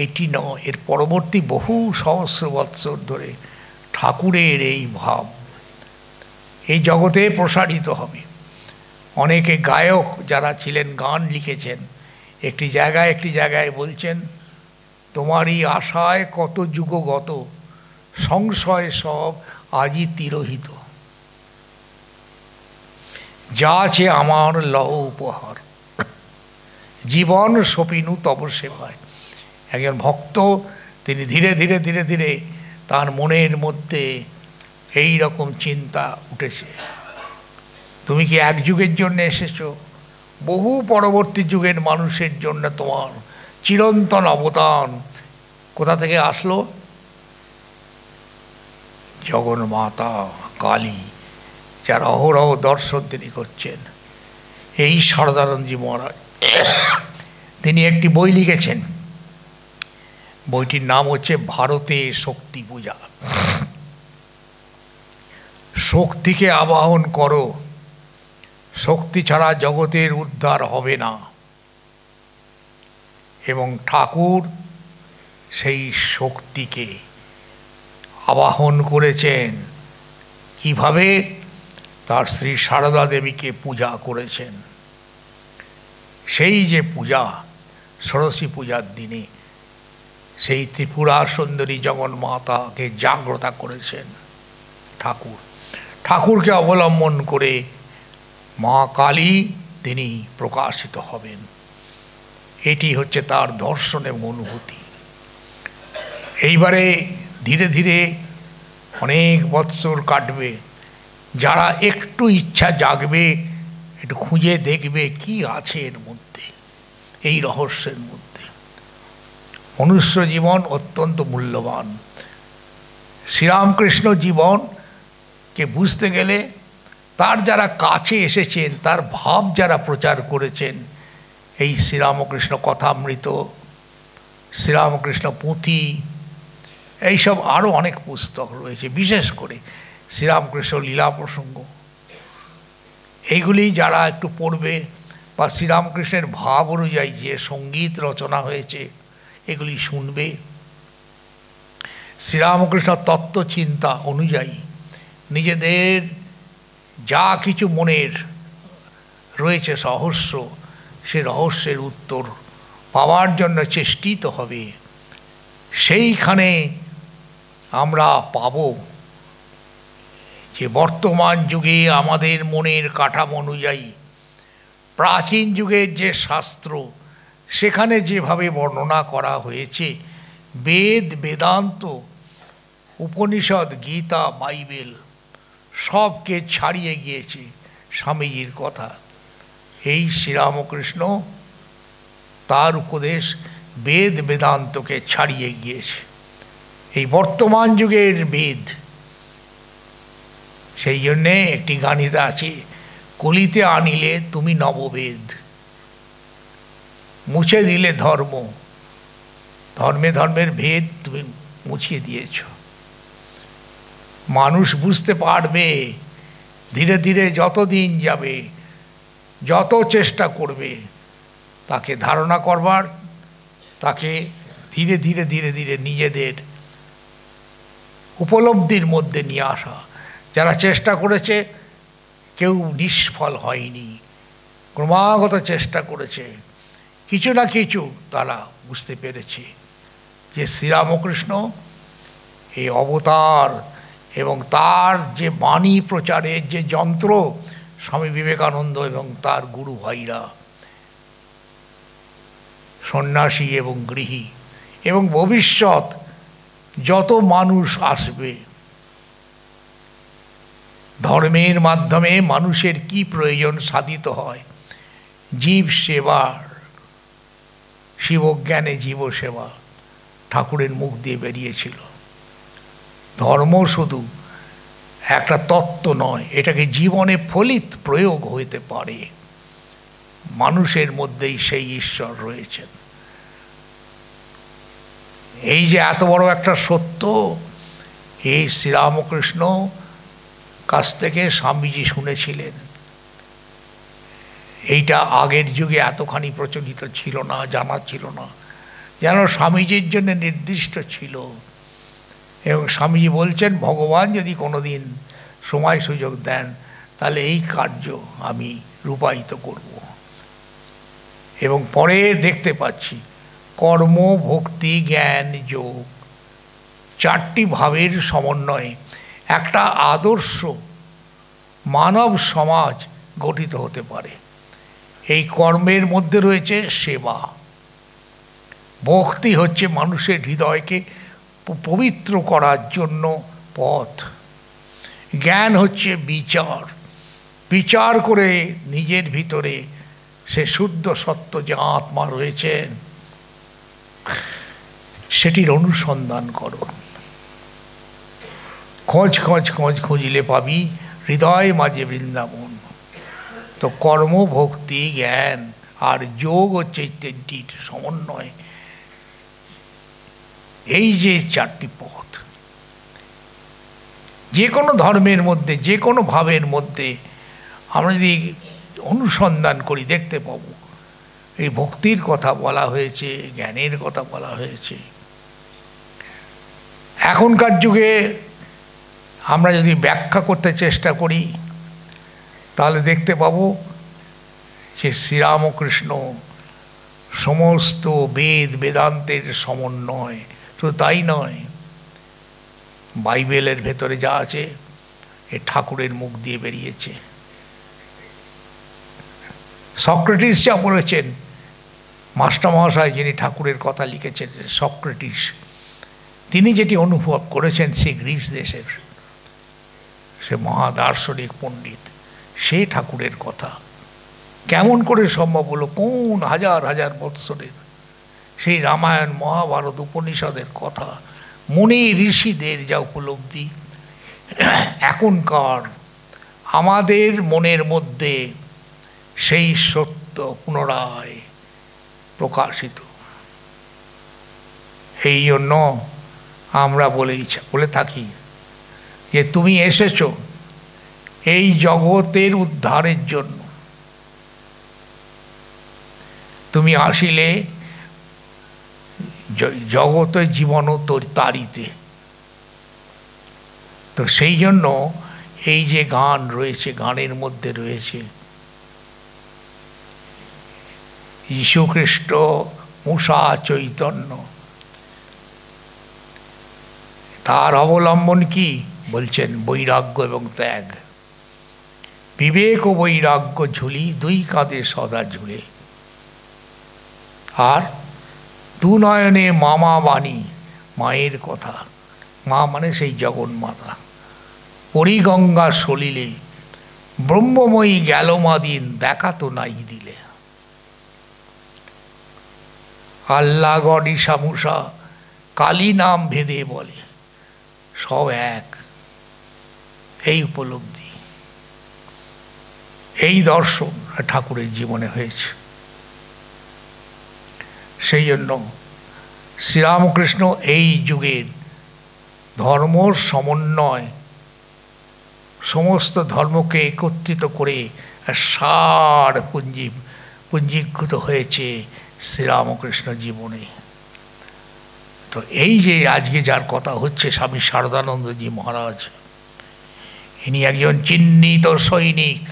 এটি নয়, এর পরবর্তী বহু সহস্র বৎসর ধরে ঠাকুরের এই ভাব এই জগতে প্রসারিত হবে। অনেকে গায়ক যারা ছিলেন গান লিখেছেন, একটি জায়গায় বলছেন, তোমারই আশায় কত যুগগত, সংশয় সব আজই তিরোহিত, যা আছে আমার লহ উপহার, জীবন সপিনু তব সেবায়। একজন ভক্ত তিনি ধীরে ধীরে ধীরে ধীরে তার মনের মধ্যে এই রকম চিন্তা উঠেছে, তুমি কি এক যুগের জন্য এসেছো? বহু পরবর্তী যুগের মানুষের জন্য তোমার চিরন্তন অবদান। কোথা থেকে আসলো? জগন্মাতা কালী, যার অহরহ দর্শন তিনি করছেন। এই সারদানন্দজি মহারাজ তিনি একটি বই লিখেছেন, বইটির নাম হচ্ছে ভারতে শক্তি পূজা। শক্তিকে আবাহন করো, শক্তি ছাড়া জগতের উদ্ধার হবে না। এবং ঠাকুর সেই শক্তিকে আবাহন করেছেন কিভাবে? তার স্ত্রী সারদা দেবীকে পূজা করেছেন। সেই যে পূজা, ষোড়শী পূজার দিনে সেই ত্রিপুরা সুন্দরী জগন্মাতাকে জাগ্রত করেছেন ঠাকুর। ঠাকুরকে অবলম্বন করে মা কালী তিনি প্রকাশিত হবেন। এটি হচ্ছে তার দর্শন এবং অনুভূতি। এইবারে ধীরে ধীরে অনেক বৎসর কাটবে, যারা একটু ইচ্ছা জাগবে, একটু খুঁজে দেখবে কি আছে এর মধ্যে, এই রহস্যের মধ্যে। মনুষ্য জীবন অত্যন্ত মূল্যবান। শ্রীরামকৃষ্ণ জীবনকে বুঝতে গেলে তার যারা কাছে এসেছেন, তার ভাব যারা প্রচার করেছেন, এই শ্রীরামকৃষ্ণ কথামৃত, শ্রীরামকৃষ্ণ পুঁথি, এইসব আরও অনেক পুস্তক রয়েছে, বিশেষ করে শ্রীরামকৃষ্ণ লীলা প্রসঙ্গ, এইগুলি যারা একটু পড়বে বা শ্রীরামকৃষ্ণের ভাব অনুযায়ী যে সঙ্গীত রচনা হয়েছে এগুলি শুনবে, শ্রীরামকৃষ্ণ তত্ত্বচিন্তা অনুযায়ী নিজেদের যা কিছু মনের রয়েছে রহস্য, সে রহস্যের উত্তর পাওয়ার জন্য চেষ্টিত হবে। সেইখানে আমরা পাব যে বর্তমান যুগে আমাদের মনের কাঠামো অনুযায়ী প্রাচীন যুগের যে শাস্ত্র, সেখানে যেভাবে বর্ণনা করা হয়েছে, বেদ, বেদান্ত, উপনিষদ, গীতা, বাইবেল সবকে ছাড়িয়ে গিয়েছে স্বামীজির কথা। এই শ্রীরামকৃষ্ণ তার উপদেশ বেদ বেদান্তকে ছাড়িয়ে গিয়েছে। এই বর্তমান যুগের বেদ, সেই জন্যে একটি গানিতে আছে, কলিতে আনিলে তুমি নববেদ, মুছে দিলে ধর্ম, ধর্মের ভেদ তুমি মুছিয়ে দিয়েছ। মানুষ বুঝতে পারবে ধীরে ধীরে, যত দিন যাবে, যত চেষ্টা করবে তাকে ধারণা করবার, তাকে ধীরে ধীরে ধীরে ধীরে নিজেদের উপলব্ধির মধ্যে নিয়ে আসা। যারা চেষ্টা করেছে কেউ নিষ্ফল হয়নি, ক্রমাগত চেষ্টা করেছে, কিছু না কিছু তারা বুঝতে পেরেছে যে শ্রীরামকৃষ্ণ এই অবতার এবং তার যে বাণী প্রচারের যে যন্ত্র, স্বামী বিবেকানন্দ এবং তার গুরু ভাইরা, সন্ন্যাসী এবং গৃহী, এবং ভবিষ্যৎ যত মানুষ আসবে, ধর্মের মাধ্যমে মানুষের কি প্রয়োজন সাধিত হয়, জীব সেবার, শিবজ্ঞানে জীব সেবা ঠাকুরের মুখ দিয়ে বেরিয়েছিল। ধর্ম শুধু একটা তত্ত্ব নয়, এটাকে জীবনে ফলিত প্রয়োগ হইতে পারে। মানুষের মধ্যেই সেই ঈশ্বর রয়েছেন। এই যে এত বড় একটা সত্য, এই শ্রীরামকৃষ্ণ কাছ থেকে স্বামীজি শুনেছিলেন। এইটা আগের যুগে এতখানি প্রচলিত ছিল না, জানা ছিল না, যেন স্বামীজির জন্য নির্দিষ্ট ছিল। এবং স্বামীজি বলছেন, ভগবান যদি কোনোদিন সময় সুযোগ দেন তাহলে এই কার্য আমি রূপায়িত করব। এবং পরে দেখতে পাচ্ছি কর্ম, ভক্তি, জ্ঞান, যোগ, চারটি ভাবের সমন্বয়ে একটা আদর্শ মানব সমাজ গঠিত হতে পারে। এই কর্মের মধ্যে রয়েছে সেবা, ভক্তি হচ্ছে মানুষের হৃদয়কে পবিত্র করার জন্য পথ, জ্ঞান হচ্ছে বিচার, বিচার করে নিজের ভিতরে সে শুদ্ধ সত্য যে আত্মা রয়েছেন সেটির অনুসন্ধান করো। খোঁজ খোঁজ খোঁজ খুঁজিলে পাবি হৃদয় মাঝে বৃন্দাবন। তো কর্ম, ভক্তি, জ্ঞান আর যোগ হচ্ছে তিনটির সমন্বয়। এই যে চারটি পথ, যে কোনো ধর্মের মধ্যে, যে কোনো ভাবের মধ্যে আমরা যদি অনুসন্ধান করি দেখতে পাবো এই ভক্তির কথা বলা হয়েছে, জ্ঞানের কথা বলা হয়েছে। এখনকার যুগে আমরা যদি ব্যাখ্যা করতে চেষ্টা করি তাহলে দেখতে পাবো যে শ্রীরামকৃষ্ণ সমস্ত বেদ বেদান্তের সমন্বয়। শুধু তাই নয়, বাইবেলের ভেতরে যা আছে এ ঠাকুরের মুখ দিয়ে বেরিয়েছে। সক্রেটিস যা বলেছেন, মাস্টারমহাশয় যিনি ঠাকুরের কথা লিখেছেন, সক্রেটিস, তিনি যেটি অনুভব করেছেন সেই গ্রিস দেশের সে মহাদার্শনিক পণ্ডিত, সেই ঠাকুরের কথা কেমন করে সম্ভব হলো? কোন হাজার হাজার বৎসরের সেই রামায়ণ, মহাভারত, উপনিষদের কথা, মুনি ঋষিদের যা উপলব্ধি, এখনকার আমাদের মনের মধ্যে সেই সত্য পুনরায় প্রকাশিত। এই জন্য আমরা বলে থাকি যে তুমি এসেছো এই জগতের উদ্ধারের জন্য, তুমি আসিলে জগতের জীবন তারিতে। তো সেই জন্য এই যে গান রয়েছে, গানের মধ্যে রয়েছে যীশুখ্রিস্ট, মূষা, চৈতন্য, তার অবলম্বন কি বলছেন? বৈরাগ্য এবং ত্যাগ। বিবেক ও বৈরাগ্য ঝুলি দুই কাঁধে সদা ঝুলে। আর দু নয়নে মামা বাণী, মায়ের কথা, মা মানে সেই জগন্মাতা। পরিগঙ্গা সলিলে ব্রহ্মময়ী গেল মা দিন, দেখা তো নাই দিলে। আল্লাহ, গড, ঈশা, মূষা, কালী নাম ভেদে বলে, সব এক। এই উপলব্ধি। এই দর্শন ঠাকুরের জীবনে হয়েছে। সেই জন্য শ্রীরামকৃষ্ণ এই যুগের ধর্মর সমন্বয়, সমস্ত ধর্মকে একত্রিত করে সার পুঞ্জীভূত হয়েছে শ্রীরামকৃষ্ণ জীবনে। তো এই যে আজকে যার কথা হচ্ছে স্বামী শারদানন্দজি মহারাজ, ইনি একজন চিহ্নিত সৈনিক।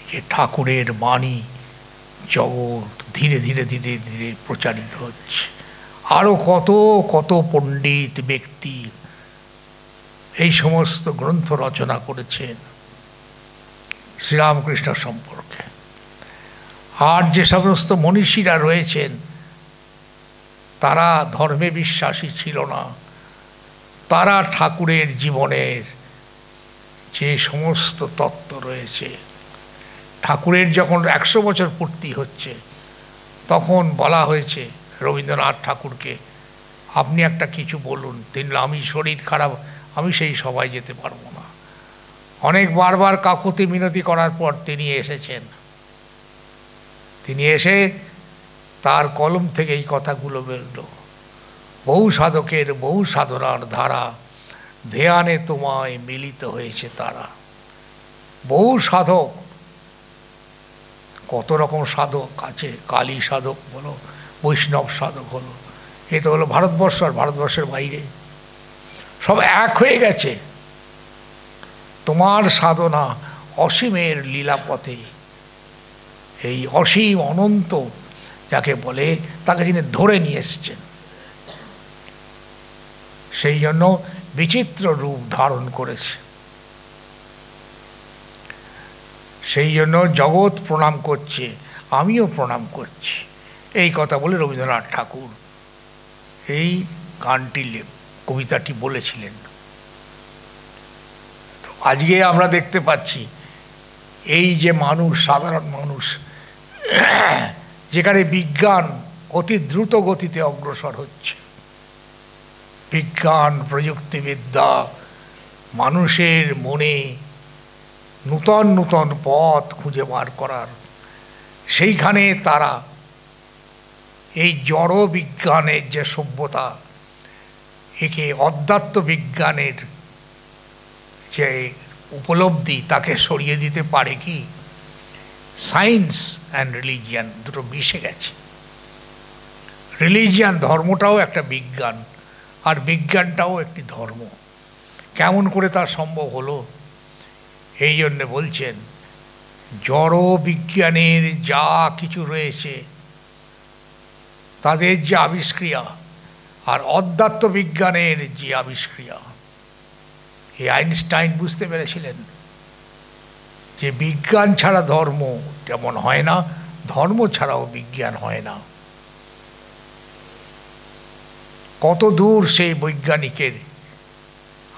যে ঠাকুরের বাণী জগৎ ধীরে ধীরে ধীরে ধীরে প্রচারিত হচ্ছে। আরও কত কত পণ্ডিত ব্যক্তি এই সমস্ত গ্রন্থ রচনা করেছেন শ্রীরামকৃষ্ণ সম্পর্কে। আর যে সমস্ত মনীষীরা রয়েছেন তারা ধর্মে বিশ্বাসী ছিল না, তারা ঠাকুরের জীবনের যে সমস্ত তত্ত্ব রয়েছে, ঠাকুরের যখন 100 বছর পূর্তি হচ্ছে তখন বলা হয়েছে রবীন্দ্রনাথ ঠাকুরকে, আপনি একটা কিছু বলুন। তিনি, আমি শরীর খারাপ, আমি সেই সভায় যেতে পারবো না। অনেক বারবার কাকুতি মিনতি করার পর তিনি এসেছেন। তিনি এসে তার কলম থেকে এই কথাগুলো বেরল, বহু সাধকের বহু সাধনার ধারা, ধ্যানে তোমায় মিলিত হয়েছে তারা। বহু সাধক, কত রকম সাধক আছে, কালী সাধক বলো, বৈষ্ণব সাধক হলো, এটা হলো ভারতবর্ষ আর ভারতবর্ষের বাইরে সব এক হয়ে গেছে। তোমার সাধনা অসীমের লীলাপথে, এই অসীম অনন্ত যাকে বলে তাকে তিনি ধরে নিয়ে এসছেন। সেই জন্য বিচিত্র রূপ ধারণ করেছে। সেই জন্য জগৎ প্রণাম করছে, আমিও প্রণাম করছি, এই কথা বলে রবীন্দ্রনাথ ঠাকুর এই গানটি, কবিতাটি বলেছিলেন। তো আজকে আমরা দেখতে পাচ্ছি এই যে মানুষ, সাধারণ মানুষ, যেখানে বিজ্ঞান অতি দ্রুত গতিতে অগ্রসর হচ্ছে, বিজ্ঞান প্রযুক্তিবিদ্যা মানুষের মনে নূতন নূতন পথ খুঁজে বার করার, সেইখানে তারা এই জড় বিজ্ঞানের যে সভ্যতা, একে অধ্যাত্ম বিজ্ঞানের যে উপলব্ধি তাকে সরিয়ে দিতে পারে কি? সায়েন্স অ্যান্ড রিলিজিয়ান দুটো মিশে গেছে। রিলিজিয়ান, ধর্মটাও একটা বিজ্ঞান, আর বিজ্ঞানটাও একটি ধর্ম। কেমন করে তা সম্ভব হলো? এই জন্যে বলছেন জড় বিজ্ঞানের যা কিছু রয়েছে তাদের যে আবিষ্ক্রিয়া, আর অধ্যাত্ম বিজ্ঞানের যে আবিষ্ক্রিয়া, এই আইনস্টাইন বুঝতে পেরেছিলেন যে বিজ্ঞান ছাড়া ধর্ম যেমন হয় না, ধর্ম ছাড়াও বিজ্ঞান হয় না। কত দূর সেই বৈজ্ঞানিকের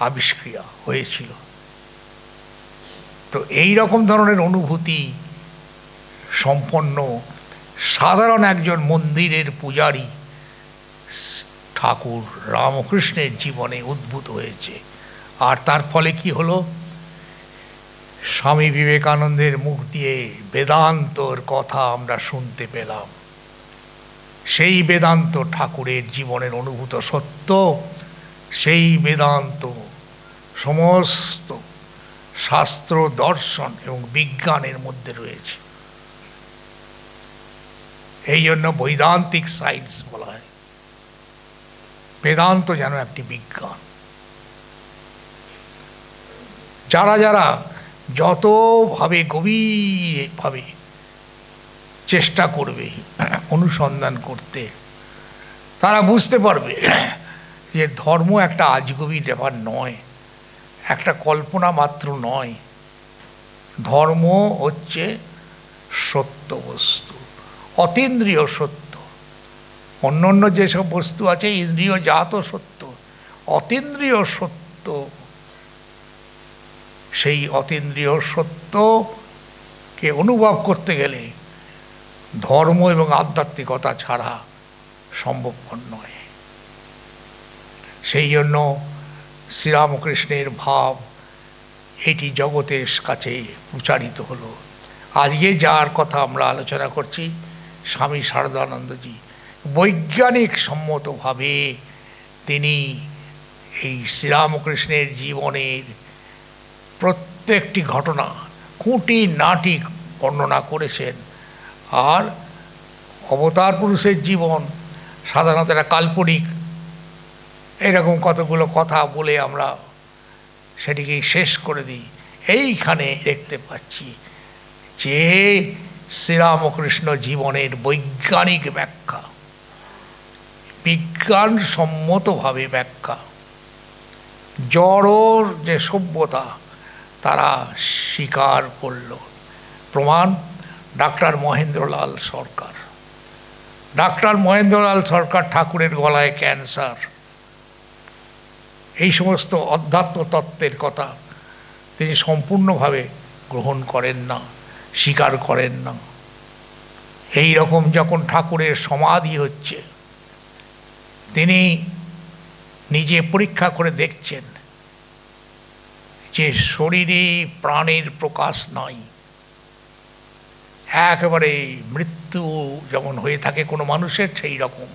আবিষ্ক্রিয়া হয়েছিল। তো এই রকম ধরনের অনুভূতি সম্পন্ন সাধারণ একজন মন্দিরের পূজারী ঠাকুর রামকৃষ্ণের জীবনে উদ্ভূত হয়েছে। আর তার ফলে কি হলো? স্বামী বিবেকানন্দের মুখ দিয়ে বেদান্তর কথা আমরা শুনতে পেলাম। সেই বেদান্ত ঠাকুরের জীবনের অনুভূত সত্য, সেই বেদান্ত সমস্ত শাস্ত্র, দর্শন এবং বিজ্ঞানের মধ্যে রয়েছে। এই জন্য বৈদান্তিক সায়েন্স বলা হয়। বেদান্ত যেন একটি বিজ্ঞান। যারা যারা যতভাবে গভীরভাবে চেষ্টা করবে অনুসন্ধান করতে, তারা বুঝতে পারবে যে ধর্ম একটা আজগুবি ব্যাপার নয়, একটা কল্পনা মাত্র নয়। ধর্ম হচ্ছে সত্য বস্তু, অতীন্দ্রিয় সত্য। অন্য অন্য যেসব বস্তু আছে ইন্দ্রিয় জাত সত্য, অতীন্দ্রিয় সত্য। সেই অতীন্দ্রিয় সত্যকে অনুভব করতে গেলে ধর্ম এবং আধ্যাত্মিকতা ছাড়া সম্ভবপর নয়। সেই জন্য শ্রীরামকৃষ্ণের ভাব এটি জগতের কাছে প্রচারিত হলো। আজকে যার কথা আমরা আলোচনা করছি স্বামী শারদানন্দজি, বৈজ্ঞানিক সম্মতভাবে তিনি এই শ্রীরামকৃষ্ণের জীবনের প্রত্যেকটি ঘটনা খুঁটিনাটি বর্ণনা করেছেন। আর অবতার পুরুষের জীবন সাধারণত একটা কাল্পনিক, এরকম কতগুলো কথা বলে আমরা সেটিকে শেষ করে দিই। এইখানে দেখতে পাচ্ছি যে শ্রীরামকৃষ্ণ জীবনের বৈজ্ঞানিক ব্যাখ্যা, বিজ্ঞানসম্মতভাবে ব্যাখ্যা, জড়র যে সভ্যতা তারা স্বীকার করল। প্রমাণ ডাক্তার মহেন্দ্রলাল সরকার। ডাক্তার মহেন্দ্রলাল সরকার ঠাকুরের গলায় ক্যান্সার, এই সমস্ত অধ্যাত্ম তত্ত্বের কথা তিনি সম্পূর্ণভাবে গ্রহণ করেন না, স্বীকার করেন না। এই রকম যখন ঠাকুরের সমাধি হচ্ছে, তিনি নিজে পরীক্ষা করে দেখছেন যে শরীরে প্রাণের প্রকাশ নাই, একেবারে মৃত্যু যেমন হয়ে থাকে কোনো মানুষের, সেই রকম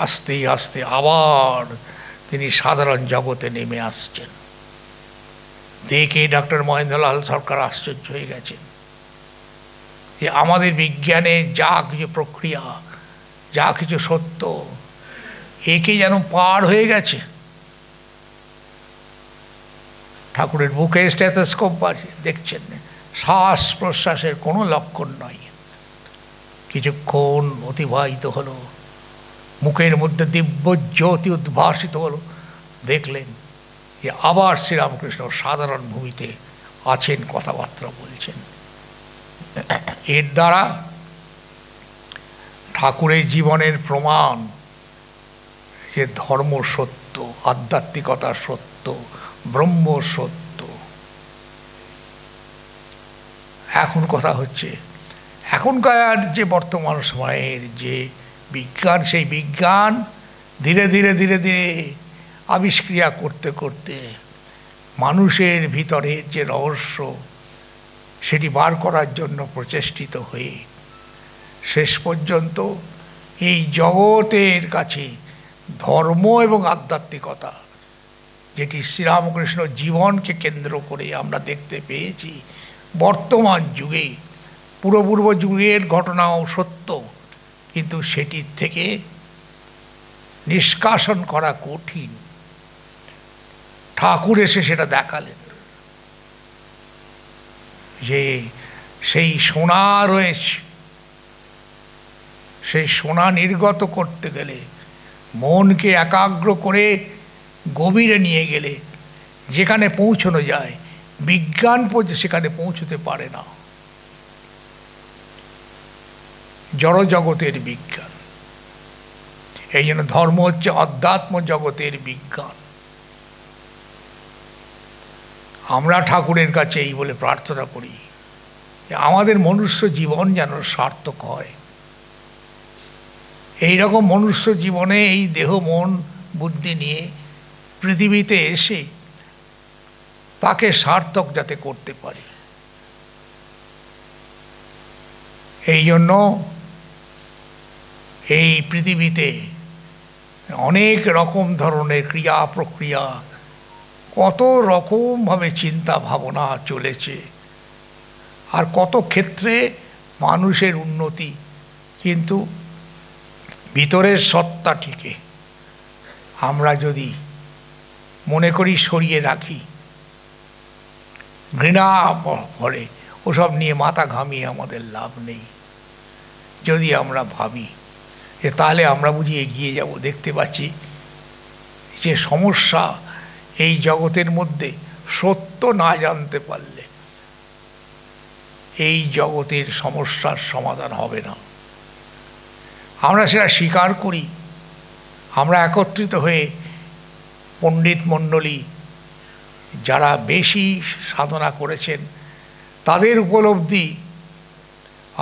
আস্তে আস্তে আবার তিনি সাধারণ জগতে নেমে আসছেন। দেখে ডক্টর মহেন্দ্রলাল সরকার আশ্চর্য হয়ে গেছেন যে আমাদের বিজ্ঞানে যা কিছু প্রক্রিয়া, যা কিছু সত্য, একে যেন পার হয়ে গেছে। ঠাকুরের বুকে স্টেথোস্কোপ আছে, দেখছেন শ্বাস প্রশ্বাসের কোনো লক্ষণ নয়। কিছুক্ষণ অতিবাহিত হলো, মুখের মধ্যে দিব্য জ্যোতি উদ্ভাসিত হলো, দেখলেন যে আবার শ্রীরামকৃষ্ণ সাধারণ ভূমিতে আছেন, কথাবার্তা বলছেন। এর দ্বারা ঠাকুরের জীবনের প্রমাণ যে ধর্ম সত্য, আধ্যাত্মিকতা সত্য, ব্রহ্ম সত্য। এখন কথা হচ্ছে এখনকার যে বর্তমান সময়ের যে বিজ্ঞান, সেই বিজ্ঞান ধীরে ধীরে ধীরে ধীরে আবিষ্ক্রিয়া করতে করতে মানুষের ভিতরের যে রহস্য সেটি বার করার জন্য প্রচেষ্টিত হয়ে শেষ পর্যন্ত এই জগতের কাছে ধর্ম এবং আধ্যাত্মিকতা, যেটি শ্রীরামকৃষ্ণ জীবনকে কেন্দ্র করে আমরা দেখতে পেয়েছি, বর্তমান যুগে পূর্ব যুগের ঘটনাও সত্য, কিন্তু সেটির থেকে নিষ্কাশন করা কঠিন। ঠাকুর এসে সেটা দেখালেন যে সেই সোনা রয়েছে, সেই সোনা নির্গত করতে গেলে মনকে একাগ্র করে গভীরে নিয়ে গেলে যেখানে পৌঁছানো যায়, বিজ্ঞান সেখানে পৌঁছতে পারে না। জড়জগতের বিজ্ঞান, এই জন্য ধর্ম হচ্ছে অধ্যাত্ম জগতের বিজ্ঞান। আমরা ঠাকুরের কাছে এই বলে প্রার্থনা করি যে আমাদের মনুষ্য জীবন যেন সার্থক হয়। এইরকম মনুষ্য জীবনে এই দেহ মন বুদ্ধি নিয়ে পৃথিবীতে এসে তাকে সার্থক যাতে করতে পারি। এই জন্য এই পৃথিবীতে অনেক রকম ধরনের ক্রিয়া প্রক্রিয়া, কত রকমভাবে চিন্তা ভাবনা চলেছে, আর কত ক্ষেত্রে মানুষের উন্নতি, কিন্তু ভিতরের সত্তাটিকে আমরা যদি মনে করি সরিয়ে রাখি, ঘৃণা ভরে ওসব নিয়ে মাথা ঘামিয়ে আমাদের লাভ নেই। যদি আমরা ভাবি যে তাহলে আমরা বুঝি এগিয়ে যাব, দেখতে পাচ্ছি যে সমস্যা এই জগতের মধ্যে সত্য না জানতে পারলে এই জগতের সমস্যার সমাধান হবে না। আমরা সেটা স্বীকার করি। আমরা একত্রিত হয়ে পণ্ডিত মণ্ডলী যারা বেশি সাধনা করেছেন তাদের উপলব্ধি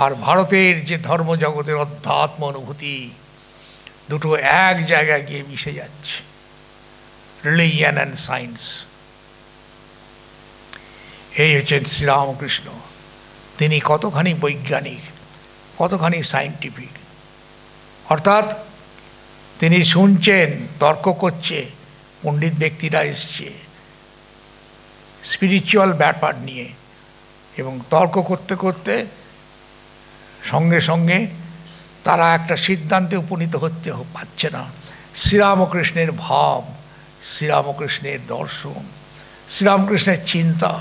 আর ভারতের যে ধর্মজগতের অধ্যাত্ম অনুভূতি, দুটো এক জায়গায় গিয়ে মিশে যাচ্ছে, রিলিজিয়ান অ্যান্ড সায়েন্স। এই হচ্ছেন শ্রীরামকৃষ্ণ। তিনি কতখানি বৈজ্ঞানিক, কতখানি সায়েন্টিফিক, অর্থাৎ তিনি শুনছেন, তর্ক করছে, পণ্ডিত ব্যক্তিরা এসছে স্পিরিচুয়াল ব্যাপার নিয়ে, এবং তর্ক করতে করতে সঙ্গে সঙ্গে তারা একটা সিদ্ধান্তে উপনীত হতে পারছে না। শ্রীরামকৃষ্ণের ভাব, শ্রীরামকৃষ্ণের দর্শন, শ্রীরামকৃষ্ণের চিন্তা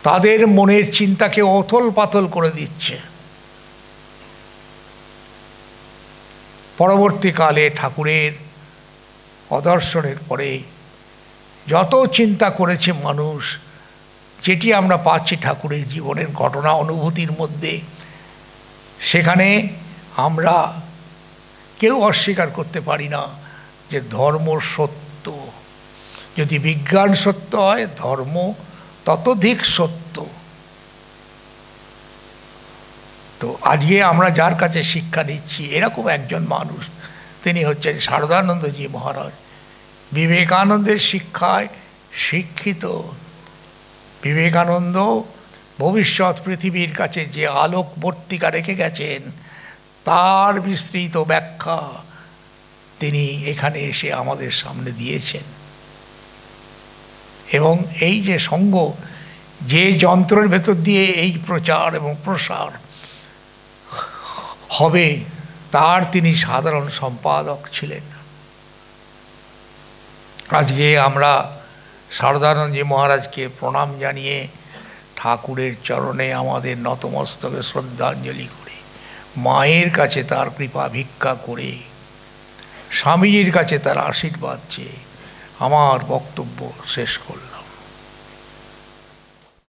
তাদের মনের চিন্তাকে অথল পাথল করে দিচ্ছে। পরবর্তীকালে ঠাকুরের অদর্শনের পরে যত চিন্তা করেছে মানুষ, যেটি আমরা পাচ্ছি ঠাকুরের জীবনের ঘটনা অনুভূতির মধ্যে, সেখানে আমরা কেউ অস্বীকার করতে পারি না যে ধর্ম সত্য। যদি বিজ্ঞান সত্য হয়, ধর্ম ততোধিক সত্য। তো আজকে আমরা যার কাছে শিক্ষা নিচ্ছি এরকম একজন মানুষ, তিনি হচ্ছেন শারদানন্দজি মহারাজ। বিবেকানন্দের শিক্ষায় শিক্ষিত। বিবেকানন্দ ভবিষ্যৎ পৃথিবীর কাছে যে আলোকবর্তিকা রেখে গেছেন, তার বিস্তৃত ব্যাখ্যা তিনি এখানে এসে আমাদের সামনে দিয়েছেন। এবং এই যে সঙ্গ, যে যন্ত্রের ভেতর দিয়ে এই প্রচার এবং প্রসার হবে, তার তিনি সাধারণ সম্পাদক ছিলেন। আজকে আমরা শারদানন্দজি মহারাজকে প্রণাম জানিয়ে ঠাকুরের চরণে আমাদের নতমস্তকে শ্রদ্ধাঞ্জলি করে, মায়ের কাছে তার কৃপা ভিক্ষা করে, স্বামীজির কাছে তার আশীর্বাদ চেয়ে আমার বক্তব্য শেষ করলাম।